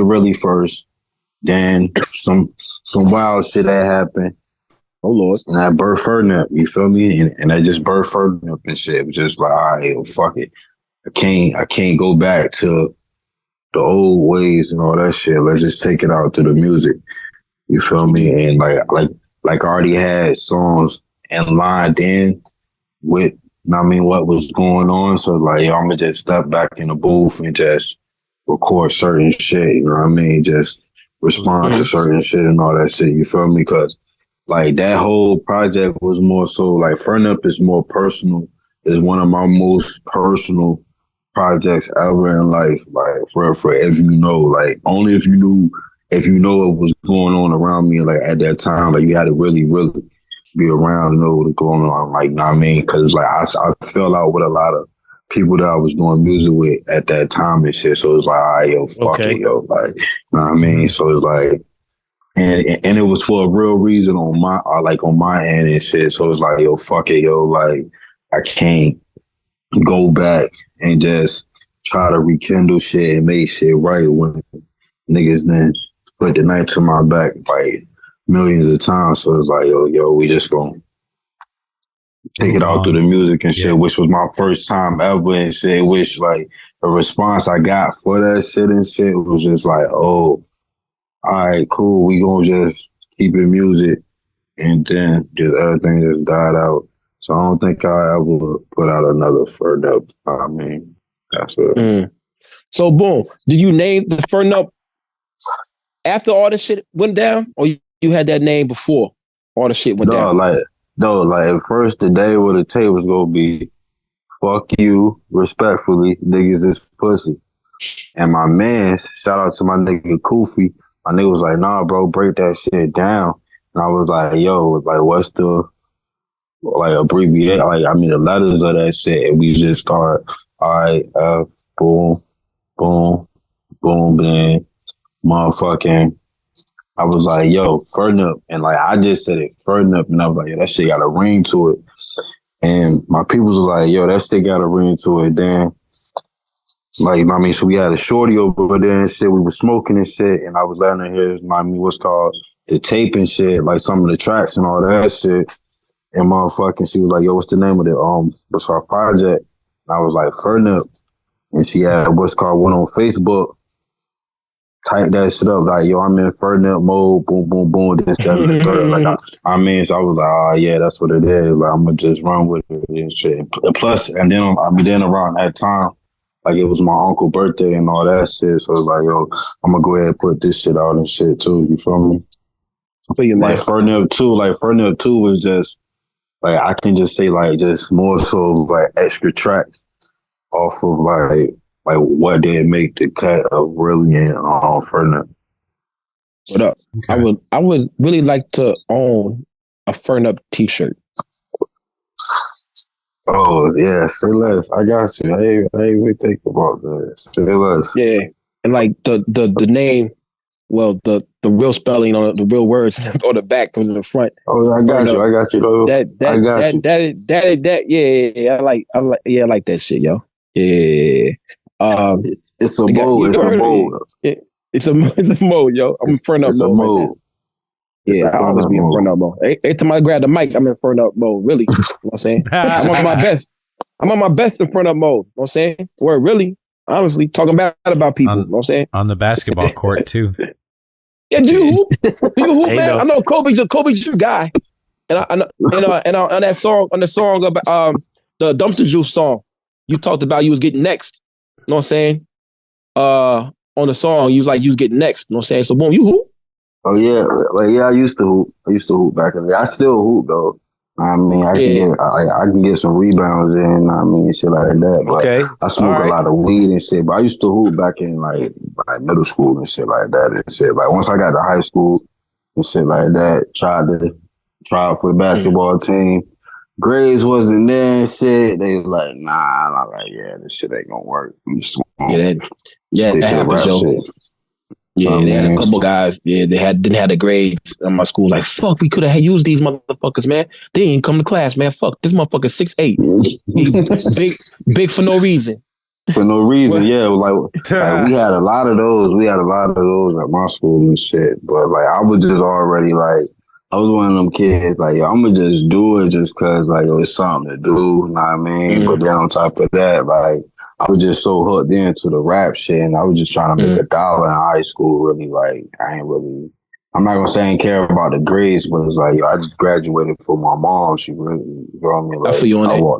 really first, then some wild shit that happened. Oh Lord. And I birthed Ferdinand, you feel me? And I just birthed Ferdinand and shit. It was just like, all right, well, fuck it. I can't go back to the old ways and all that shit. Let's just take it out to the music. You feel me? And like I already had songs and lined in with, I mean, what was going on. So like, yo, I'm gonna just step back in the booth and just record certain shit. You know what I mean? Just respond to certain shit and all that shit. You feel me? Because like that whole project was more so like Fern Up is more personal. Is one of my most personal projects ever in life. Like for if you know, like only if you know what was going on around me, like at that time, like you had to really, really be around and know what was going on. Like, you know what I mean? Because like I fell out with a lot of people that I was doing music with at that time and shit. So it's like, all right, yo, fuck it, yo, like, you know what I mean? So it's like, and it was for a real reason on my end and shit. So it's like, yo, fuck it, yo, like I can't go back and just try to rekindle shit and make shit right when niggas then put the knife to my back like millions of times. So it's like, yo, we just gonna take it out through the music and shit, which was my first time ever and shit, which like the response I got for that shit and shit was just like, oh, all right, cool, we gonna just keep it music, and then just everything just died out. So I don't think I ever put out another Fern Up. I mean, that's it. So boom, did you name the Fern Up after all this shit went down, or you had that name before all the shit went down? Like at first the day where the tape was gonna be, fuck you, respectfully, niggas is pussy. And my man, shout out to my nigga Koofy, my nigga was like, nah, bro, break that shit down. And I was like, yo, like, what's the, like, abbreviate, like, I mean, the letters of that shit. And we just start, all right, boom, boom, boom, then motherfucking, I was like, yo, Fern Up. And like, I just said it, Fern Up. And I was like, yo, that shit got a ring to it. And my people was like, yo, that shit got a ring to it. Then, like, I mean, so we had a shorty over there and shit. We was smoking and shit. And I was letting her hear, I mean, what's called the tape and shit, like some of the tracks and all that shit. And motherfucking, she was like, yo, what's the name of it? What's our project? And I was like, Fern Up. And she had what's called one on Facebook. Type that shit up, like, yo, I'm in Fern Up mode, boom, boom, boom, this, that, and the third. Like, I mean, so I was like, oh, yeah, that's what it is. Like, I'm going to just run with it and shit. And plus, and then around that time, like, it was my uncle's birthday and all that shit. So it's like, yo, I'm going to go ahead and put this shit out and shit, too. You feel me? For you, man. Like, Fern Up 2 was just, like, I can just say, like, just more so, like, extra tracks off of, like what did make the cut of really and Fern Up. What up? Okay. I would really like to own a Fern Up t-shirt. Oh yeah, say less. I got you. Hey, we think about that. Say less. Yeah, and like the name, well, the real spelling on the real words on the back from the front. Oh, I got you. I got you. Though. I got you. Yeah. I like that shit, yo. Yeah. It's a mode. It's a mode, yo. I'm in Fern Up mode. It's a mode. Right, yeah, I always be in Fern Up mode. Every time I grab the mic, I'm in Fern Up mode. Really, you know what I'm saying? I'm on my best. I'm on my best in Fern Up mode. You know what I'm saying? Where really, honestly, talking bad about people. You know what I'm saying? On the basketball court too. Yeah, do you hoop, man? I know Kobe's your guy, and on that song, on the song about the Dumpster Juice song, you talked about you was getting next. You know what I'm saying? On the song, you was getting next. You know what I'm saying? So boom, you hoop. Oh yeah, I used to hoop. I used to hoop back in the day. I still hoop though. I mean, I can get some rebounds in. I mean, shit like that. But I smoke a lot of weed and shit. But I used to hoop back in like middle school and shit like that and shit. Like once I got to high school and shit like that, try out for the basketball team. Grades wasn't there and shit. They was like, nah. I'm like, yeah, this shit ain't gonna work. I'm just that happens, yo. Shit. Yeah, they had a couple guys. Yeah, they didn't have the grades. And my school was like, fuck, we could have used these motherfuckers, man. They didn't come to class, man. Fuck, this motherfucker 6'8". big for no reason. For no reason, yeah. Like we had a lot of those. We had a lot of those at my school and shit. But like, I was just already like, I was one of them kids like, yo, I'm gonna just do it just cause like it was something to do. You know what I mean? But then on top of that, like, I was just so hooked into the rap shit, and I was just trying to make $1 in high school. Really, like, I'm not gonna say I ain't care about the grades, but it's like, yo, I just graduated for my mom. She really, you know what I mean? Like, I feel you on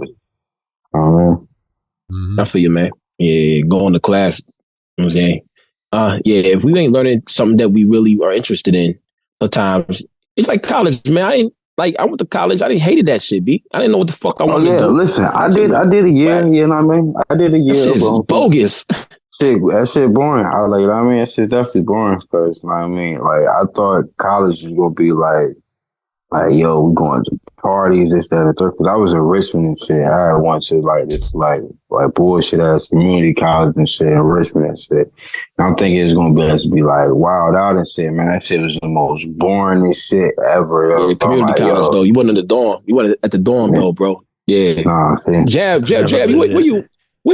that. I feel you, man. Yeah, going to class. You know what I'm saying? If we ain't learning something that we really are interested in, sometimes it's like college, man. I went to college. I didn't hated that shit, B. I didn't know what the fuck I wanted to do. Listen, I did a year. You know what I mean? I did a year. That shit's bogus. That shit boring. I like. I mean, that shit's definitely boring. Cause you know what I mean? Like, I thought college was gonna be like, yo, we going to parties, this, that, and the third. Cause I was in Richmond and shit. I went to like this like bullshit ass community college and shit in Richmond and shit. And I'm thinking it's gonna be like wild out and shit, man. That shit was the most boringest shit ever. Yo. Yeah, community college though. You wasn't in the dorm. You wasn't at the dorm though, bro. Yeah. Nah, see. Jab. Where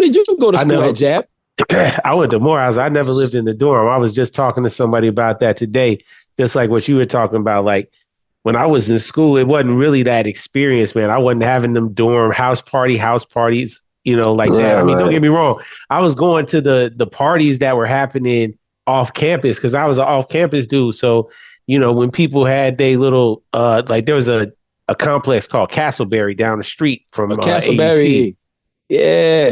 did you go to school at, Jab? I went to Morehouse. I never lived in the dorm. I was just talking to somebody about that today, just like what you were talking about. Like, when I was in school, it wasn't really that experience, man. I wasn't having them dorm house parties, you know, like that. I mean, don't get me wrong. I was going to the parties that were happening off campus because I was an off campus dude. So, you know, when people had their little, like there was a complex called Castleberry down the street from Castleberry. Yeah.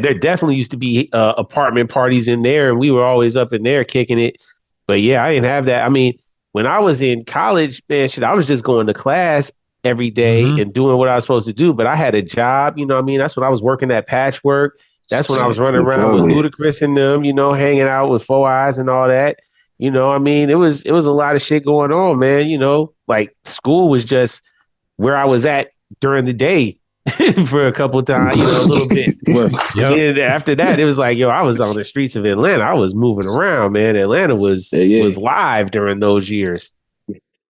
There definitely used to be apartment parties in there, and we were always up in there kicking it. But yeah, I didn't have that. I mean, when I was in college, man, I was just going to class every day and doing what I was supposed to do. But I had a job, you know what I mean? That's when I was working at Patchwork. That's when I was running around with Ludacris and them, you know, hanging out with Four Eyes and all that. You know, I mean, it was a lot of shit going on, man. You know, like school was just where I was at during the day for a couple of times, you know, a little bit. And after that, it was like, yo, I was on the streets of Atlanta. I was moving around, man. Atlanta was live during those years.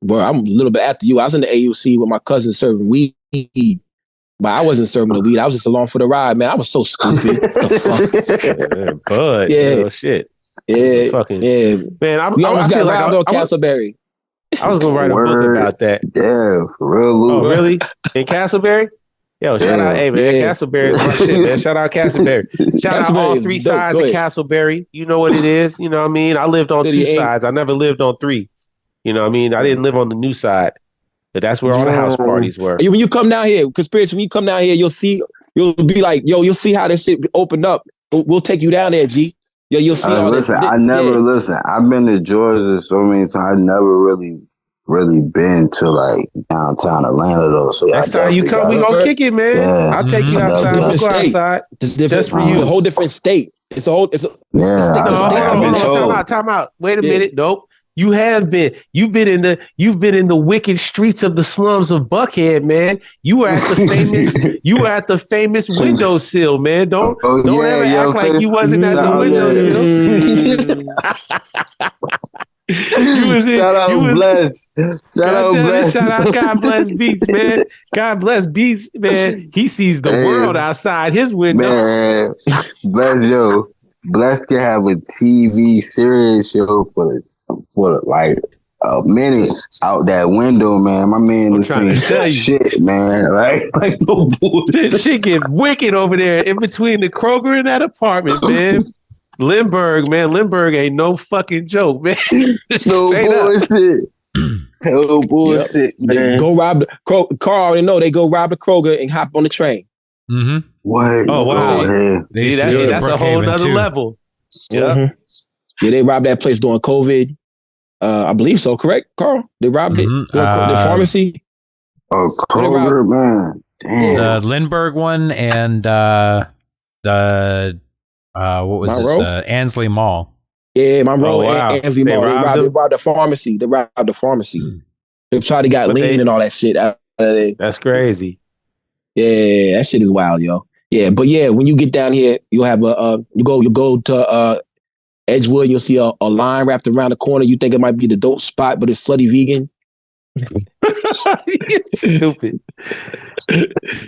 Well, I'm a little bit after you. I was in the AUC with my cousin serving weed, but I wasn't serving the weed. I was just along for the ride, man. I was so stupid. Bud, you know, shit. Yeah, man. We almost got robbed on Castleberry. I was gonna write a book about that. Yeah, for real. Oh, really? In Castleberry? Yo, shout out, hey man, Castleberry is my shit, man. Shout out Castleberry. Shout out all three sides of Castleberry. You know what it is. You know what I mean? I lived on two sides. I never lived on three. You know what I mean? I didn't live on the new side, but that's where all the house parties were. When you come down here, Conspiracy, when you come down here, you'll be like, yo, you'll see how this shit opened up. We'll take you down there, G. Yo, you'll see all this. Listen, I've been to Georgia so many times. I never really been to like downtown Atlanta though. So next time you come, we gonna kick it, man. Yeah. I'll take you outside. We'll go outside. Just for you. It's a whole different state. Time out. Wait a minute. Nope. You've been in the wicked streets of the slums of Buckhead, man. You were at the famous windowsill, man. Don't ever act like you wasn't at the windowsill. Shout out God Bless Beats, man. God Bless Beats, man. He sees the world outside his window. Man, Bless can have a TV series show for like a minute out that window, man. My man was trying to tell you shit, man. Like no bullshit. This shit get wicked over there in between the Kroger and that apartment, man. Lindbergh ain't no fucking joke, man. No bullshit. No bullshit, man. Go rob the Carl already know they go rob the Kroger and hop on the train. Mm-hmm. What? Oh wow. See, that's a whole nother level. Yeah. Yeah, they robbed that place during COVID. I believe so, correct, Carl? They robbed it. The pharmacy. Oh, Kroger, man. Damn. The Lindbergh one and the what was it? Ansley Mall. Yeah, Monroe wow. Ansley Mall. They robbed the pharmacy. They robbed the pharmacy. They tried to get lean and all that shit. That's crazy. Yeah, that shit is wild, yo. Yeah, but yeah, when you get down here, you'll have you go to Edgewood, you'll see a line wrapped around the corner. You think it might be the dope spot, but it's Slutty Vegan. Stupid.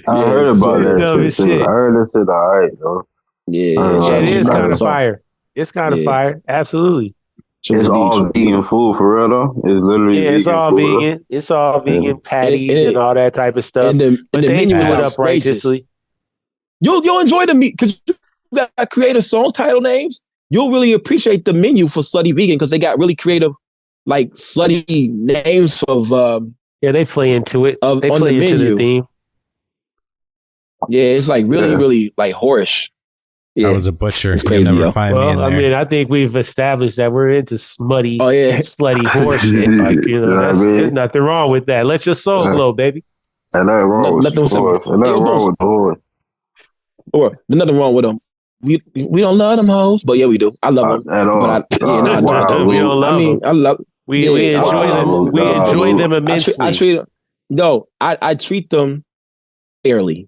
I heard about that shit. I heard that shit all right, though. Yeah, it is kind of fire. It's kind of fire. Absolutely. It's all vegan food for real though. It's literally vegan. It's all vegan. Though. It's all vegan patties and all that type of stuff. But they do it up righteously. You'll enjoy the meat because you got creative song title names. You'll really appreciate the menu for Slutty Vegan because they got really creative, like slutty names of. They play into it. They play into the theme. Yeah, it's like really like whorish. Yeah. I was a butcher. You'll never find me in there. I mean, I think we've established that we're into smutty, slutty horse shit. Like, there's nothing wrong with that. Let your soul glow, baby. And nothing wrong with the horse. And nothing wrong with the horse. Or there's nothing wrong with them. We don't love them hoes, but yeah, we do. I love them. At all. But we don't love them. I love. We enjoy them. We enjoy them immensely. I treat them fairly.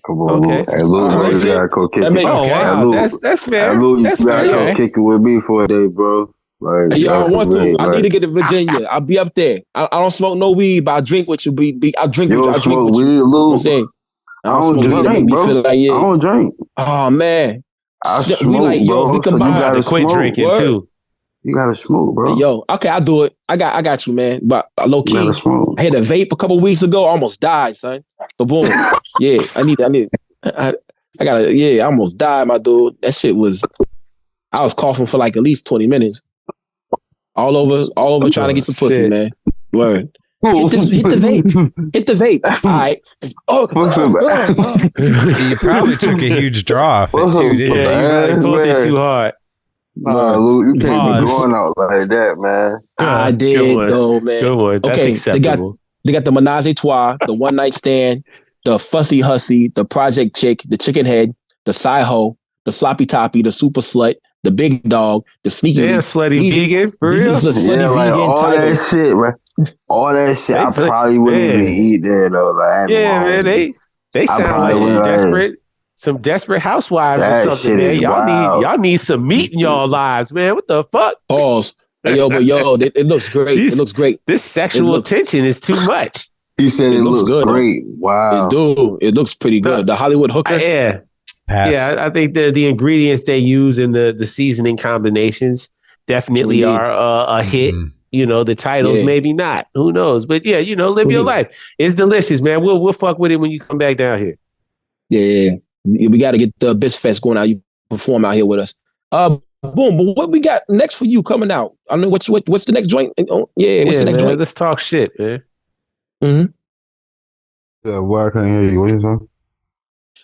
Come on, okay. Hey, Luke, you gotta go kick it. That's fair. Hey, Luke, you gotta go kick it with me for a day, bro. Like, I want to. I need to get to Virginia. I'll be up there. I don't smoke no weed, but I drink with you. I drink with you. I drink with you. Luke. I don't drink, bro. I don't drink. Oh man, I smoke, bro. We so you gotta quit drinking too. You gotta smoke, bro. Yo, okay, I'll do it. I got you, man. But low key, I had a vape a couple weeks ago. I almost died, son. So boom, yeah. I almost died, my dude. That shit was. I was coughing for like at least 20 minutes. All over, trying to get some pussy, man. Word. Hit the vape. All right. You probably took a huge draw off it too, didn't you? Yeah, you pulled it too hard. Nah, Luke, you can't be going out like that, man. I did though, man. Good one. That's acceptable. They got the menage a trois, the one night stand, the fussy hussy, the project chick, the chicken head, the side hoe, the sloppy toppy, the super slut, the big dog, the sneaky. Yeah, slutty vegan for real. This is a slutty vegan all title. That shit, man. All that shit, I probably wouldn't even eat there though. Like, man, they sound like desperate. Some desperate housewives or something, man. Y'all need some meat in y'all lives, man. What the fuck? Pause. It looks great. It looks great. This sexual tension is too much. He said it looks good, great. Wow. It looks pretty good. The Hollywood hooker. Pass. Yeah, I think the ingredients they use in the seasoning combinations definitely are a hit. Mm-hmm. The titles maybe not. Who knows? But yeah, live your life. It's delicious, man. We'll fuck with it when you come back down here. Yeah. We got to get the Biz Fest going out. You perform out here with us. Boom. But what we got next for you coming out? I mean, what's the next joint? What's the next joint? Let's talk shit, man. Mm-hmm. Yeah, well, I can't hear you. What you saying?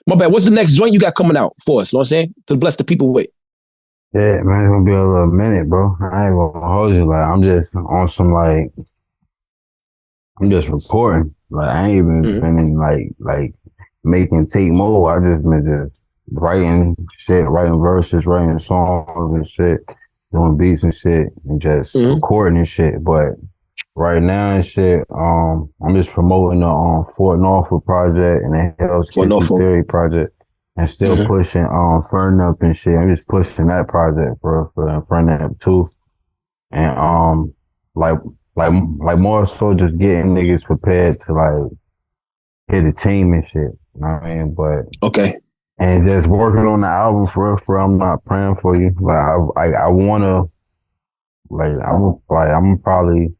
My bad. What's the next joint you got coming out for us? You know what I'm saying? To bless the people with. Yeah, man, it's gonna be a little minute, bro. I ain't gonna hold you. Like, I'm just on some I'm just recording. Like, I ain't even been in like making tape mode. I just been just writing shit, writing verses, writing songs and shit, doing beats and shit, and just recording and shit. But right now and shit, I'm just promoting the Fort Norfolk project and the Hell's Kitchen Theory project, and still pushing Fern Up and shit. I'm just pushing that project, bro, for Fern Up too, and like more so just getting niggas prepared to like hit a team and shit. You know what I mean? But okay. And just working on the album for I'm not praying for you. Like I wanna I'm probably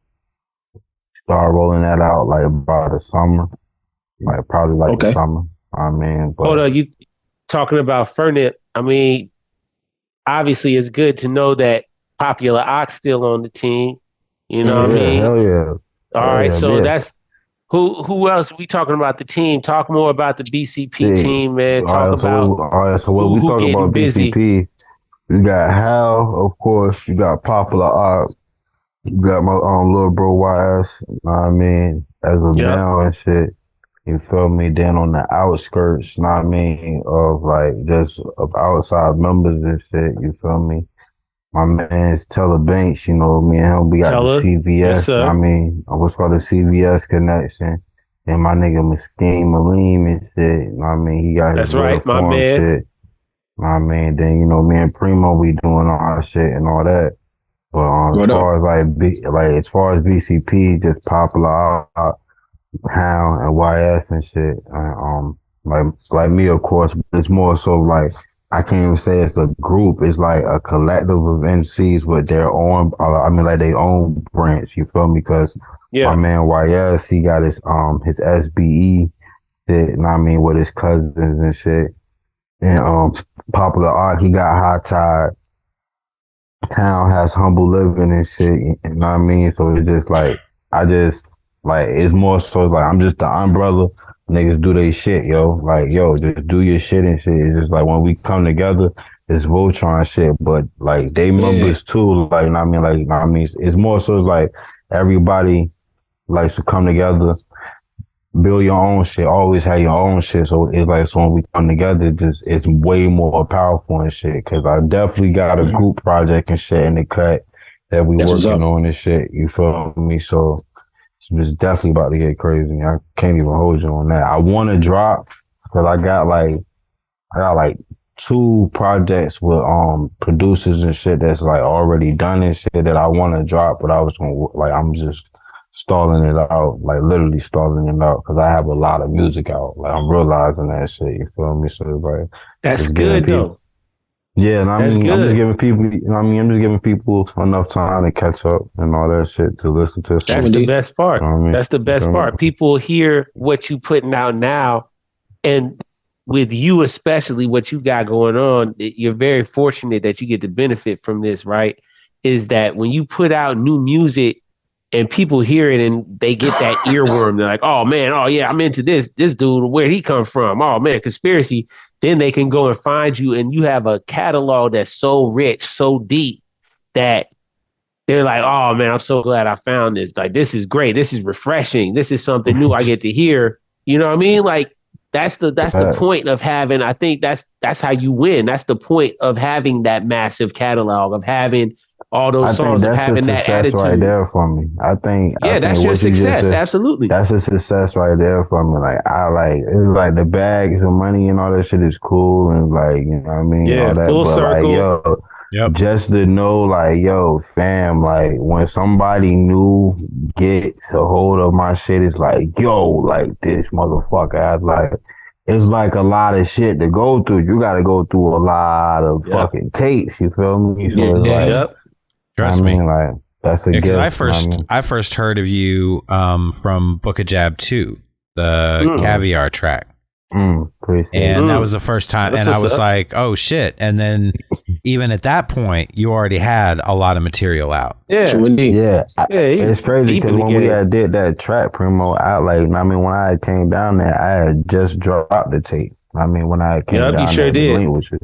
start rolling that out like about the summer. Like probably like the summer. I mean, but hold on, you talking about Fernip. I mean, obviously it's good to know that Popular Ox still on the team. You know what I mean? Hell yeah. All right, so that's who else we talking about the team? Talk more about the BCP team, man. So what we talking about busy. BCP, you got Hal, of course, you got Popular Ox, got my little bro YS, you know what I mean, as a male and shit. You feel me? Then on the outskirts, you know what I mean, of like just of outside members and shit, you feel me? My man's Teller Banks, you know, me and him, we got the CVS, you know what I mean? What's called the CVS connection. And my nigga Mesquine Malim and shit, you know what I mean? He got his my man. Shit. You know what I mean? Then, you know, me and Primo, we doing all our shit and all that. But as far as BCP, just popular Hound and YS and shit. Like me, of course, but it's more so like I can't even say it's a group. It's like a collective of MCs with their own. Like their own branch. You feel me? Because my man YS, he got his SBE shit. You know what I mean, with his cousins and shit. And Popular Art, he got High Tide. Town has Humble Living and shit. You know what I mean? So it's just like it's more so like I'm just the umbrella. Niggas do they shit, yo. Like, yo, just do your shit and shit. It's just like when we come together, it's Voltron shit. But like they members too, like, you know what I mean? It's more so it's like everybody likes to come together, build your own shit, always have your own shit. So it's like, so when we come together, it's way more powerful and shit. Cause I definitely got a group project and shit in the cut that we working on and shit. You feel me? So it's definitely about to get crazy. I can't even hold you on that. I want to drop because I got like 2 projects with producers and shit that's like already done and shit that I want to drop, but I'm just stalling it out, like literally stalling it out because I have a lot of music out. Like I'm realizing that shit. You feel me? So like that's good though. Yeah, and I'm just giving people, you know what I mean? I'm just giving people enough time to catch up and all that shit to listen to. That's the best part. You know what I mean? That's the best part. People hear what you putting out now, and with you especially, what you got going on, you're very fortunate that you get to benefit from this, right? Is that when you put out new music and people hear it and they get that earworm, they're like, oh man, oh yeah, I'm into this dude, where'd he come from? Oh man, Conspiracy. Then they can go and find you, and you have a catalog that's so rich, so deep that they're like, oh man, I'm so glad I found this. Like, this is great. This is refreshing. This is something new I get to hear. You know what I mean? Like, that's the point of having, I think that's how you win. That's the point of having that massive catalog, of having all those songs, of having that attitude. Right there for me. I think that's your success. Absolutely. That's a success right there for me. Like it's like the bags of money and all that shit is cool and like, you know what I mean? Yeah, all that. Full but circle. Like, yo, just to know, like, yo, fam, like when somebody new gets a hold of my shit, it's like, yo, like this motherfucker. It's like a lot of shit to go through. You got to go through a lot of fucking tapes. You feel me? So it's like, trust me, like that's a gift. Because I first heard of you from Book of Jab 2, the Caviar track. And that was the first time, and I was like, oh shit. And then even at that point, you already had a lot of material out. It's crazy because when we had did that track Primo out, like, I mean, when I came down there, I had just dropped the tape. I mean, when I came down there, link with you.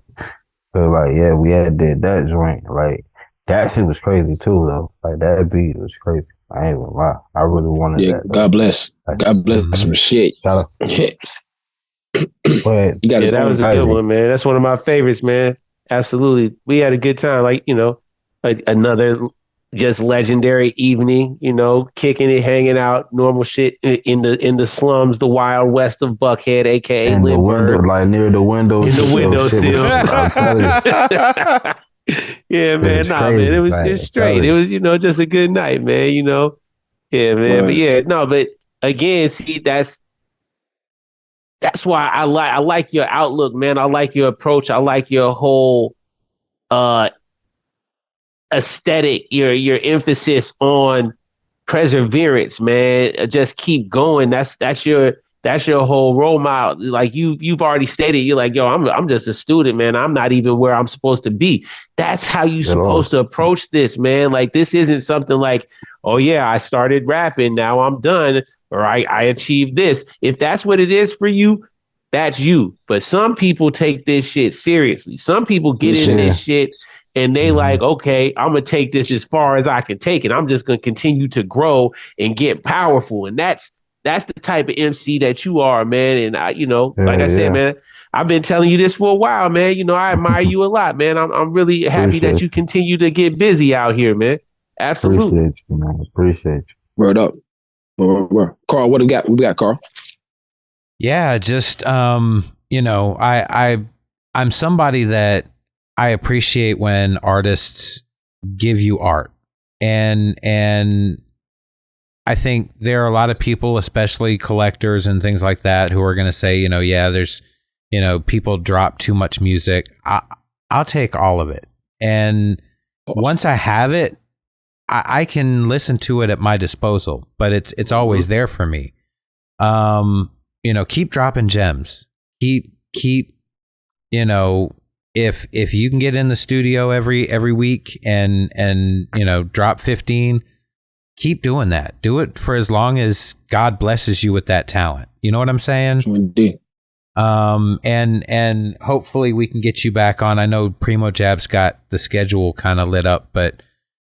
So like, yeah, we had did that joint. Like that shit was crazy too, though. Like that beat was crazy. I ain't gonna lie. I really wanted that. God bless. God bless some shit. Shout out. But that was a good one, man. That's one of my favorites, man. Absolutely. We had a good time. Like, you know, like another just legendary evening, you know, kicking it, hanging out, normal shit in the slums, the wild west of Buckhead, aka and Lindbergh. The window, like near the window. In the windowsill. I'm telling you. Yeah, man. Man. It was straight. It was, you know, just a good night, man, you know. Yeah, man. Right. But again, see, that's why I like your outlook, man. I like your approach. I like your whole aesthetic, your emphasis on perseverance, man. Just keep going. That's your whole role model. Like you've already stated, you're like, yo, I'm just a student, man. I'm not even where I'm supposed to be. That's how you're supposed to approach this, man. Like this isn't something like, oh yeah, I started rapping, now I'm done. Or I achieved this. If that's what it is for you, that's you. But some people take this shit seriously. Some people get in this shit and they like, okay, I'm gonna take this as far as I can take it. I'm just gonna continue to grow and get powerful, and that's the type of MC that you are, man. And I, like I said, man, I've been telling you this for a while, man. I admire you a lot, man. I'm really happy that you continue to get busy out here, man. Absolutely. Appreciate you, man. Appreciate you. Word up. Carl, what do we got? What we got, Carl? Yeah, just I'm somebody that I appreciate when artists give you art. And I think there are a lot of people, especially collectors and things like that, who are going to say, there's, people drop too much music. I'll take all of it. And once I have it, I can listen to it at my disposal, but it's always there for me. Keep dropping gems. Keep, if you can get in the studio every week and drop 15, keep doing that. Do it for as long as God blesses you with that talent. You know what I'm saying? Indeed. And hopefully we can get you back on. I know Primo Jab's got the schedule kind of lit up, but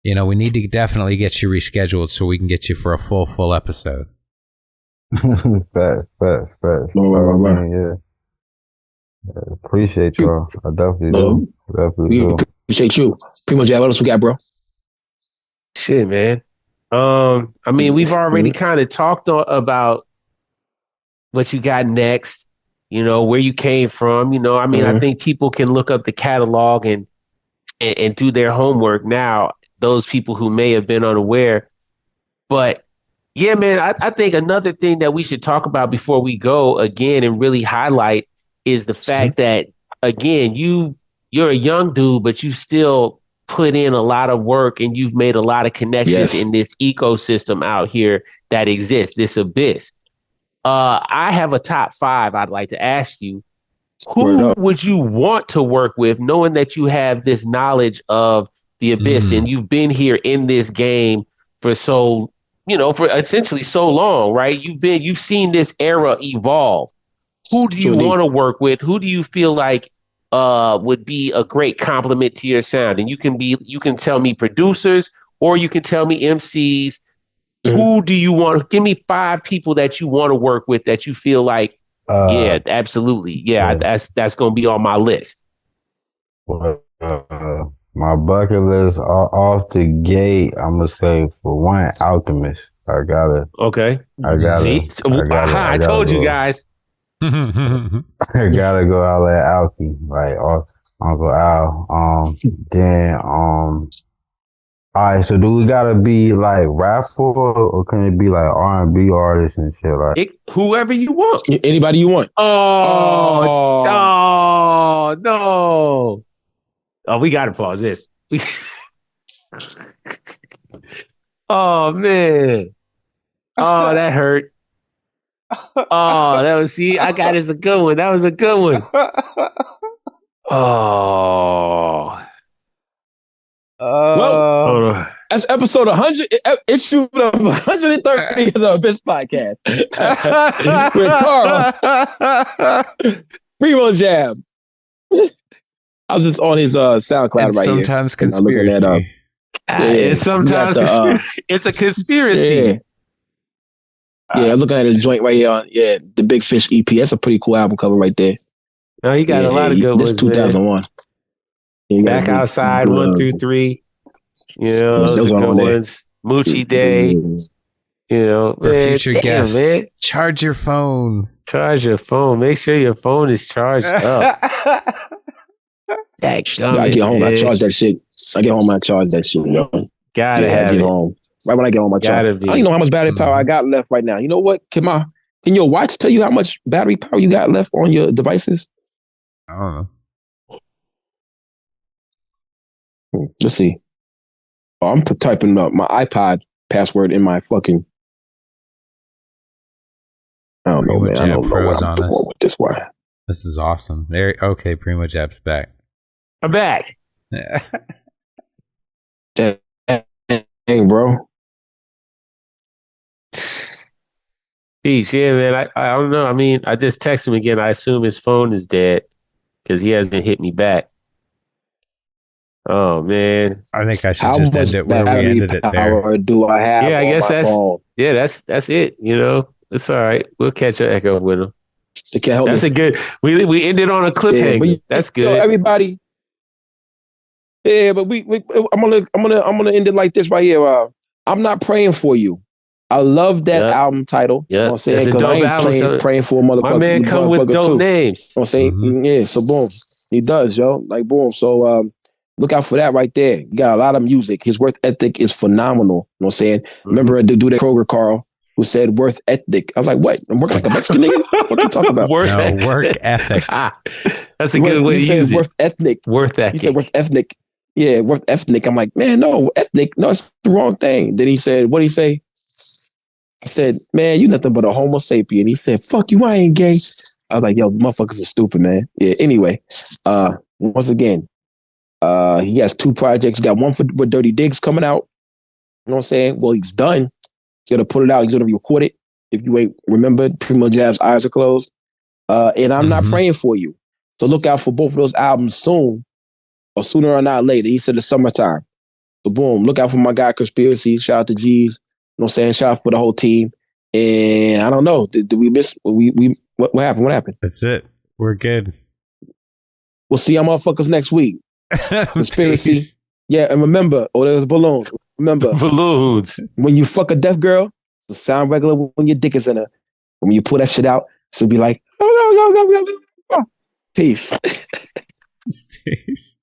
we need to definitely get you rescheduled so we can get you for a full episode. Facts. Yeah. Appreciate y'all. I definitely do. Appreciate you. Primo Jab, what else we got, bro? Shit, man. We've already kind of talked about what you got next, where you came from. I think people can look up the catalog and do their homework now, those people who may have been unaware. But yeah, man, I think another thing that we should talk about before we go again and really highlight is the fact that, again, you're a young dude, but you still put in a lot of work and you've made a lot of connections in this ecosystem out here that exists, this abyss. I have a top 5 I'd like to ask you. Who would you want to work with, knowing that you have this knowledge of the abyss and you've been here in this game for for essentially so long, right? You've seen this era evolve. Who do you want to work with? Who do you feel like would be a great compliment to your sound? And you can tell me producers or you can tell me MCs. Who do you want? Give me 5 people that you want to work with that you feel like, yeah, absolutely. Yeah, that's going to be on my list. My bucket list off the gate, I'm going to say for one, Alchemist. I gotta. I told you guys. I gotta go out at Alki, like Uncle Al. Then all right, so do we gotta be like rapper or can it be like R&B artists and shit like whoever you want. Anybody you want. Oh no. Oh, we gotta pause this. Oh man. Oh, that hurt. Oh, I got it's a good one. That was a good one. Oh. Well, that's episode 100, issue number 130 of the Abyss Podcast. With Carl. Primo Jab. I was just on his SoundCloud and right sometimes here. Conspiracy. It's sometimes it's a conspiracy. Yeah, I'm looking at his joint right here. The Big Fish EP. That's a pretty cool album cover right there. No, he got a lot of good ones. This 2001. Back Outside 1 through 3. Those are good ones. Moochie Day. For future guests, man. Charge your phone. Charge your phone. Make sure your phone is charged up. I get home, I charge that shit. Yo. Gotta have it. Home. Right when I get home, I charge. I don't even know how much battery power I got left right now. You know what? Can your watch tell you how much battery power you got left on your devices? I don't know. Let's see. Oh, I'm typing up my iPod password in my fucking. I don't know, man. I don't know what I'm doing with this one. This is awesome. Okay, Primo Jab's back. I'm back. Dang, bro. Peace, yeah, man. I don't know. I mean, I just texted him again. I assume his phone is dead because he hasn't hit me back. Oh man, I think I should just end it where we ended it there. Do I have? Yeah, I guess that's phone? that's it. You know, it's all right. We'll catch an echo with him. That's a good. We ended on a cliffhanger. Yeah, that's good. Everybody. Yeah, but I'm gonna end it like this right here. I'm not praying for you. I love that album title. Yeah, you know what I'm saying? Because I ain't praying for a motherfucker. My man come with dope names. You know what I'm saying? Mm-hmm. Yeah, so boom. He does, yo. Like boom. So look out for that right there. You got a lot of music. His work ethic is phenomenal. You know what I'm saying? Mm-hmm. Remember the dude at Kroger, Carl, who said worth ethic. I was like, what? I'm working like a Mexican nigga? What are you talking about? work ethic. That's a good way to use it. Worth ethnic. Worth ethic. He said worth ethnic. Yeah, worth ethnic. I'm like, man, no, ethnic. No, it's the wrong thing. Then he said, what did he say? I said, man, you nothing but a homo sapien. He said, fuck you, I ain't gay. I was like, yo, motherfuckers are stupid, man. Yeah, anyway, once again, he has 2 projects. He got one with Dirty Diggs coming out. You know what I'm saying? Well, he's done. He's going to put it out. He's going to record it. If you ain't remembered, Primo Jab's eyes are closed. And I'm not praying for you. So look out for both of those albums soon, or sooner or not later. He said the summertime. So boom, look out for my guy, Conspiracy. Shout out to G's. You know what I'm saying? Shout out for the whole team. And I don't know. Did we miss? What happened? What happened? That's it. We're good. We'll see y'all motherfuckers next week. Conspiracy. Yeah, and remember, there's balloons. Remember, balloons. When you fuck a deaf girl, it'll sound regular when your dick is in her. When you pull that shit out, she'll be like, peace. Peace.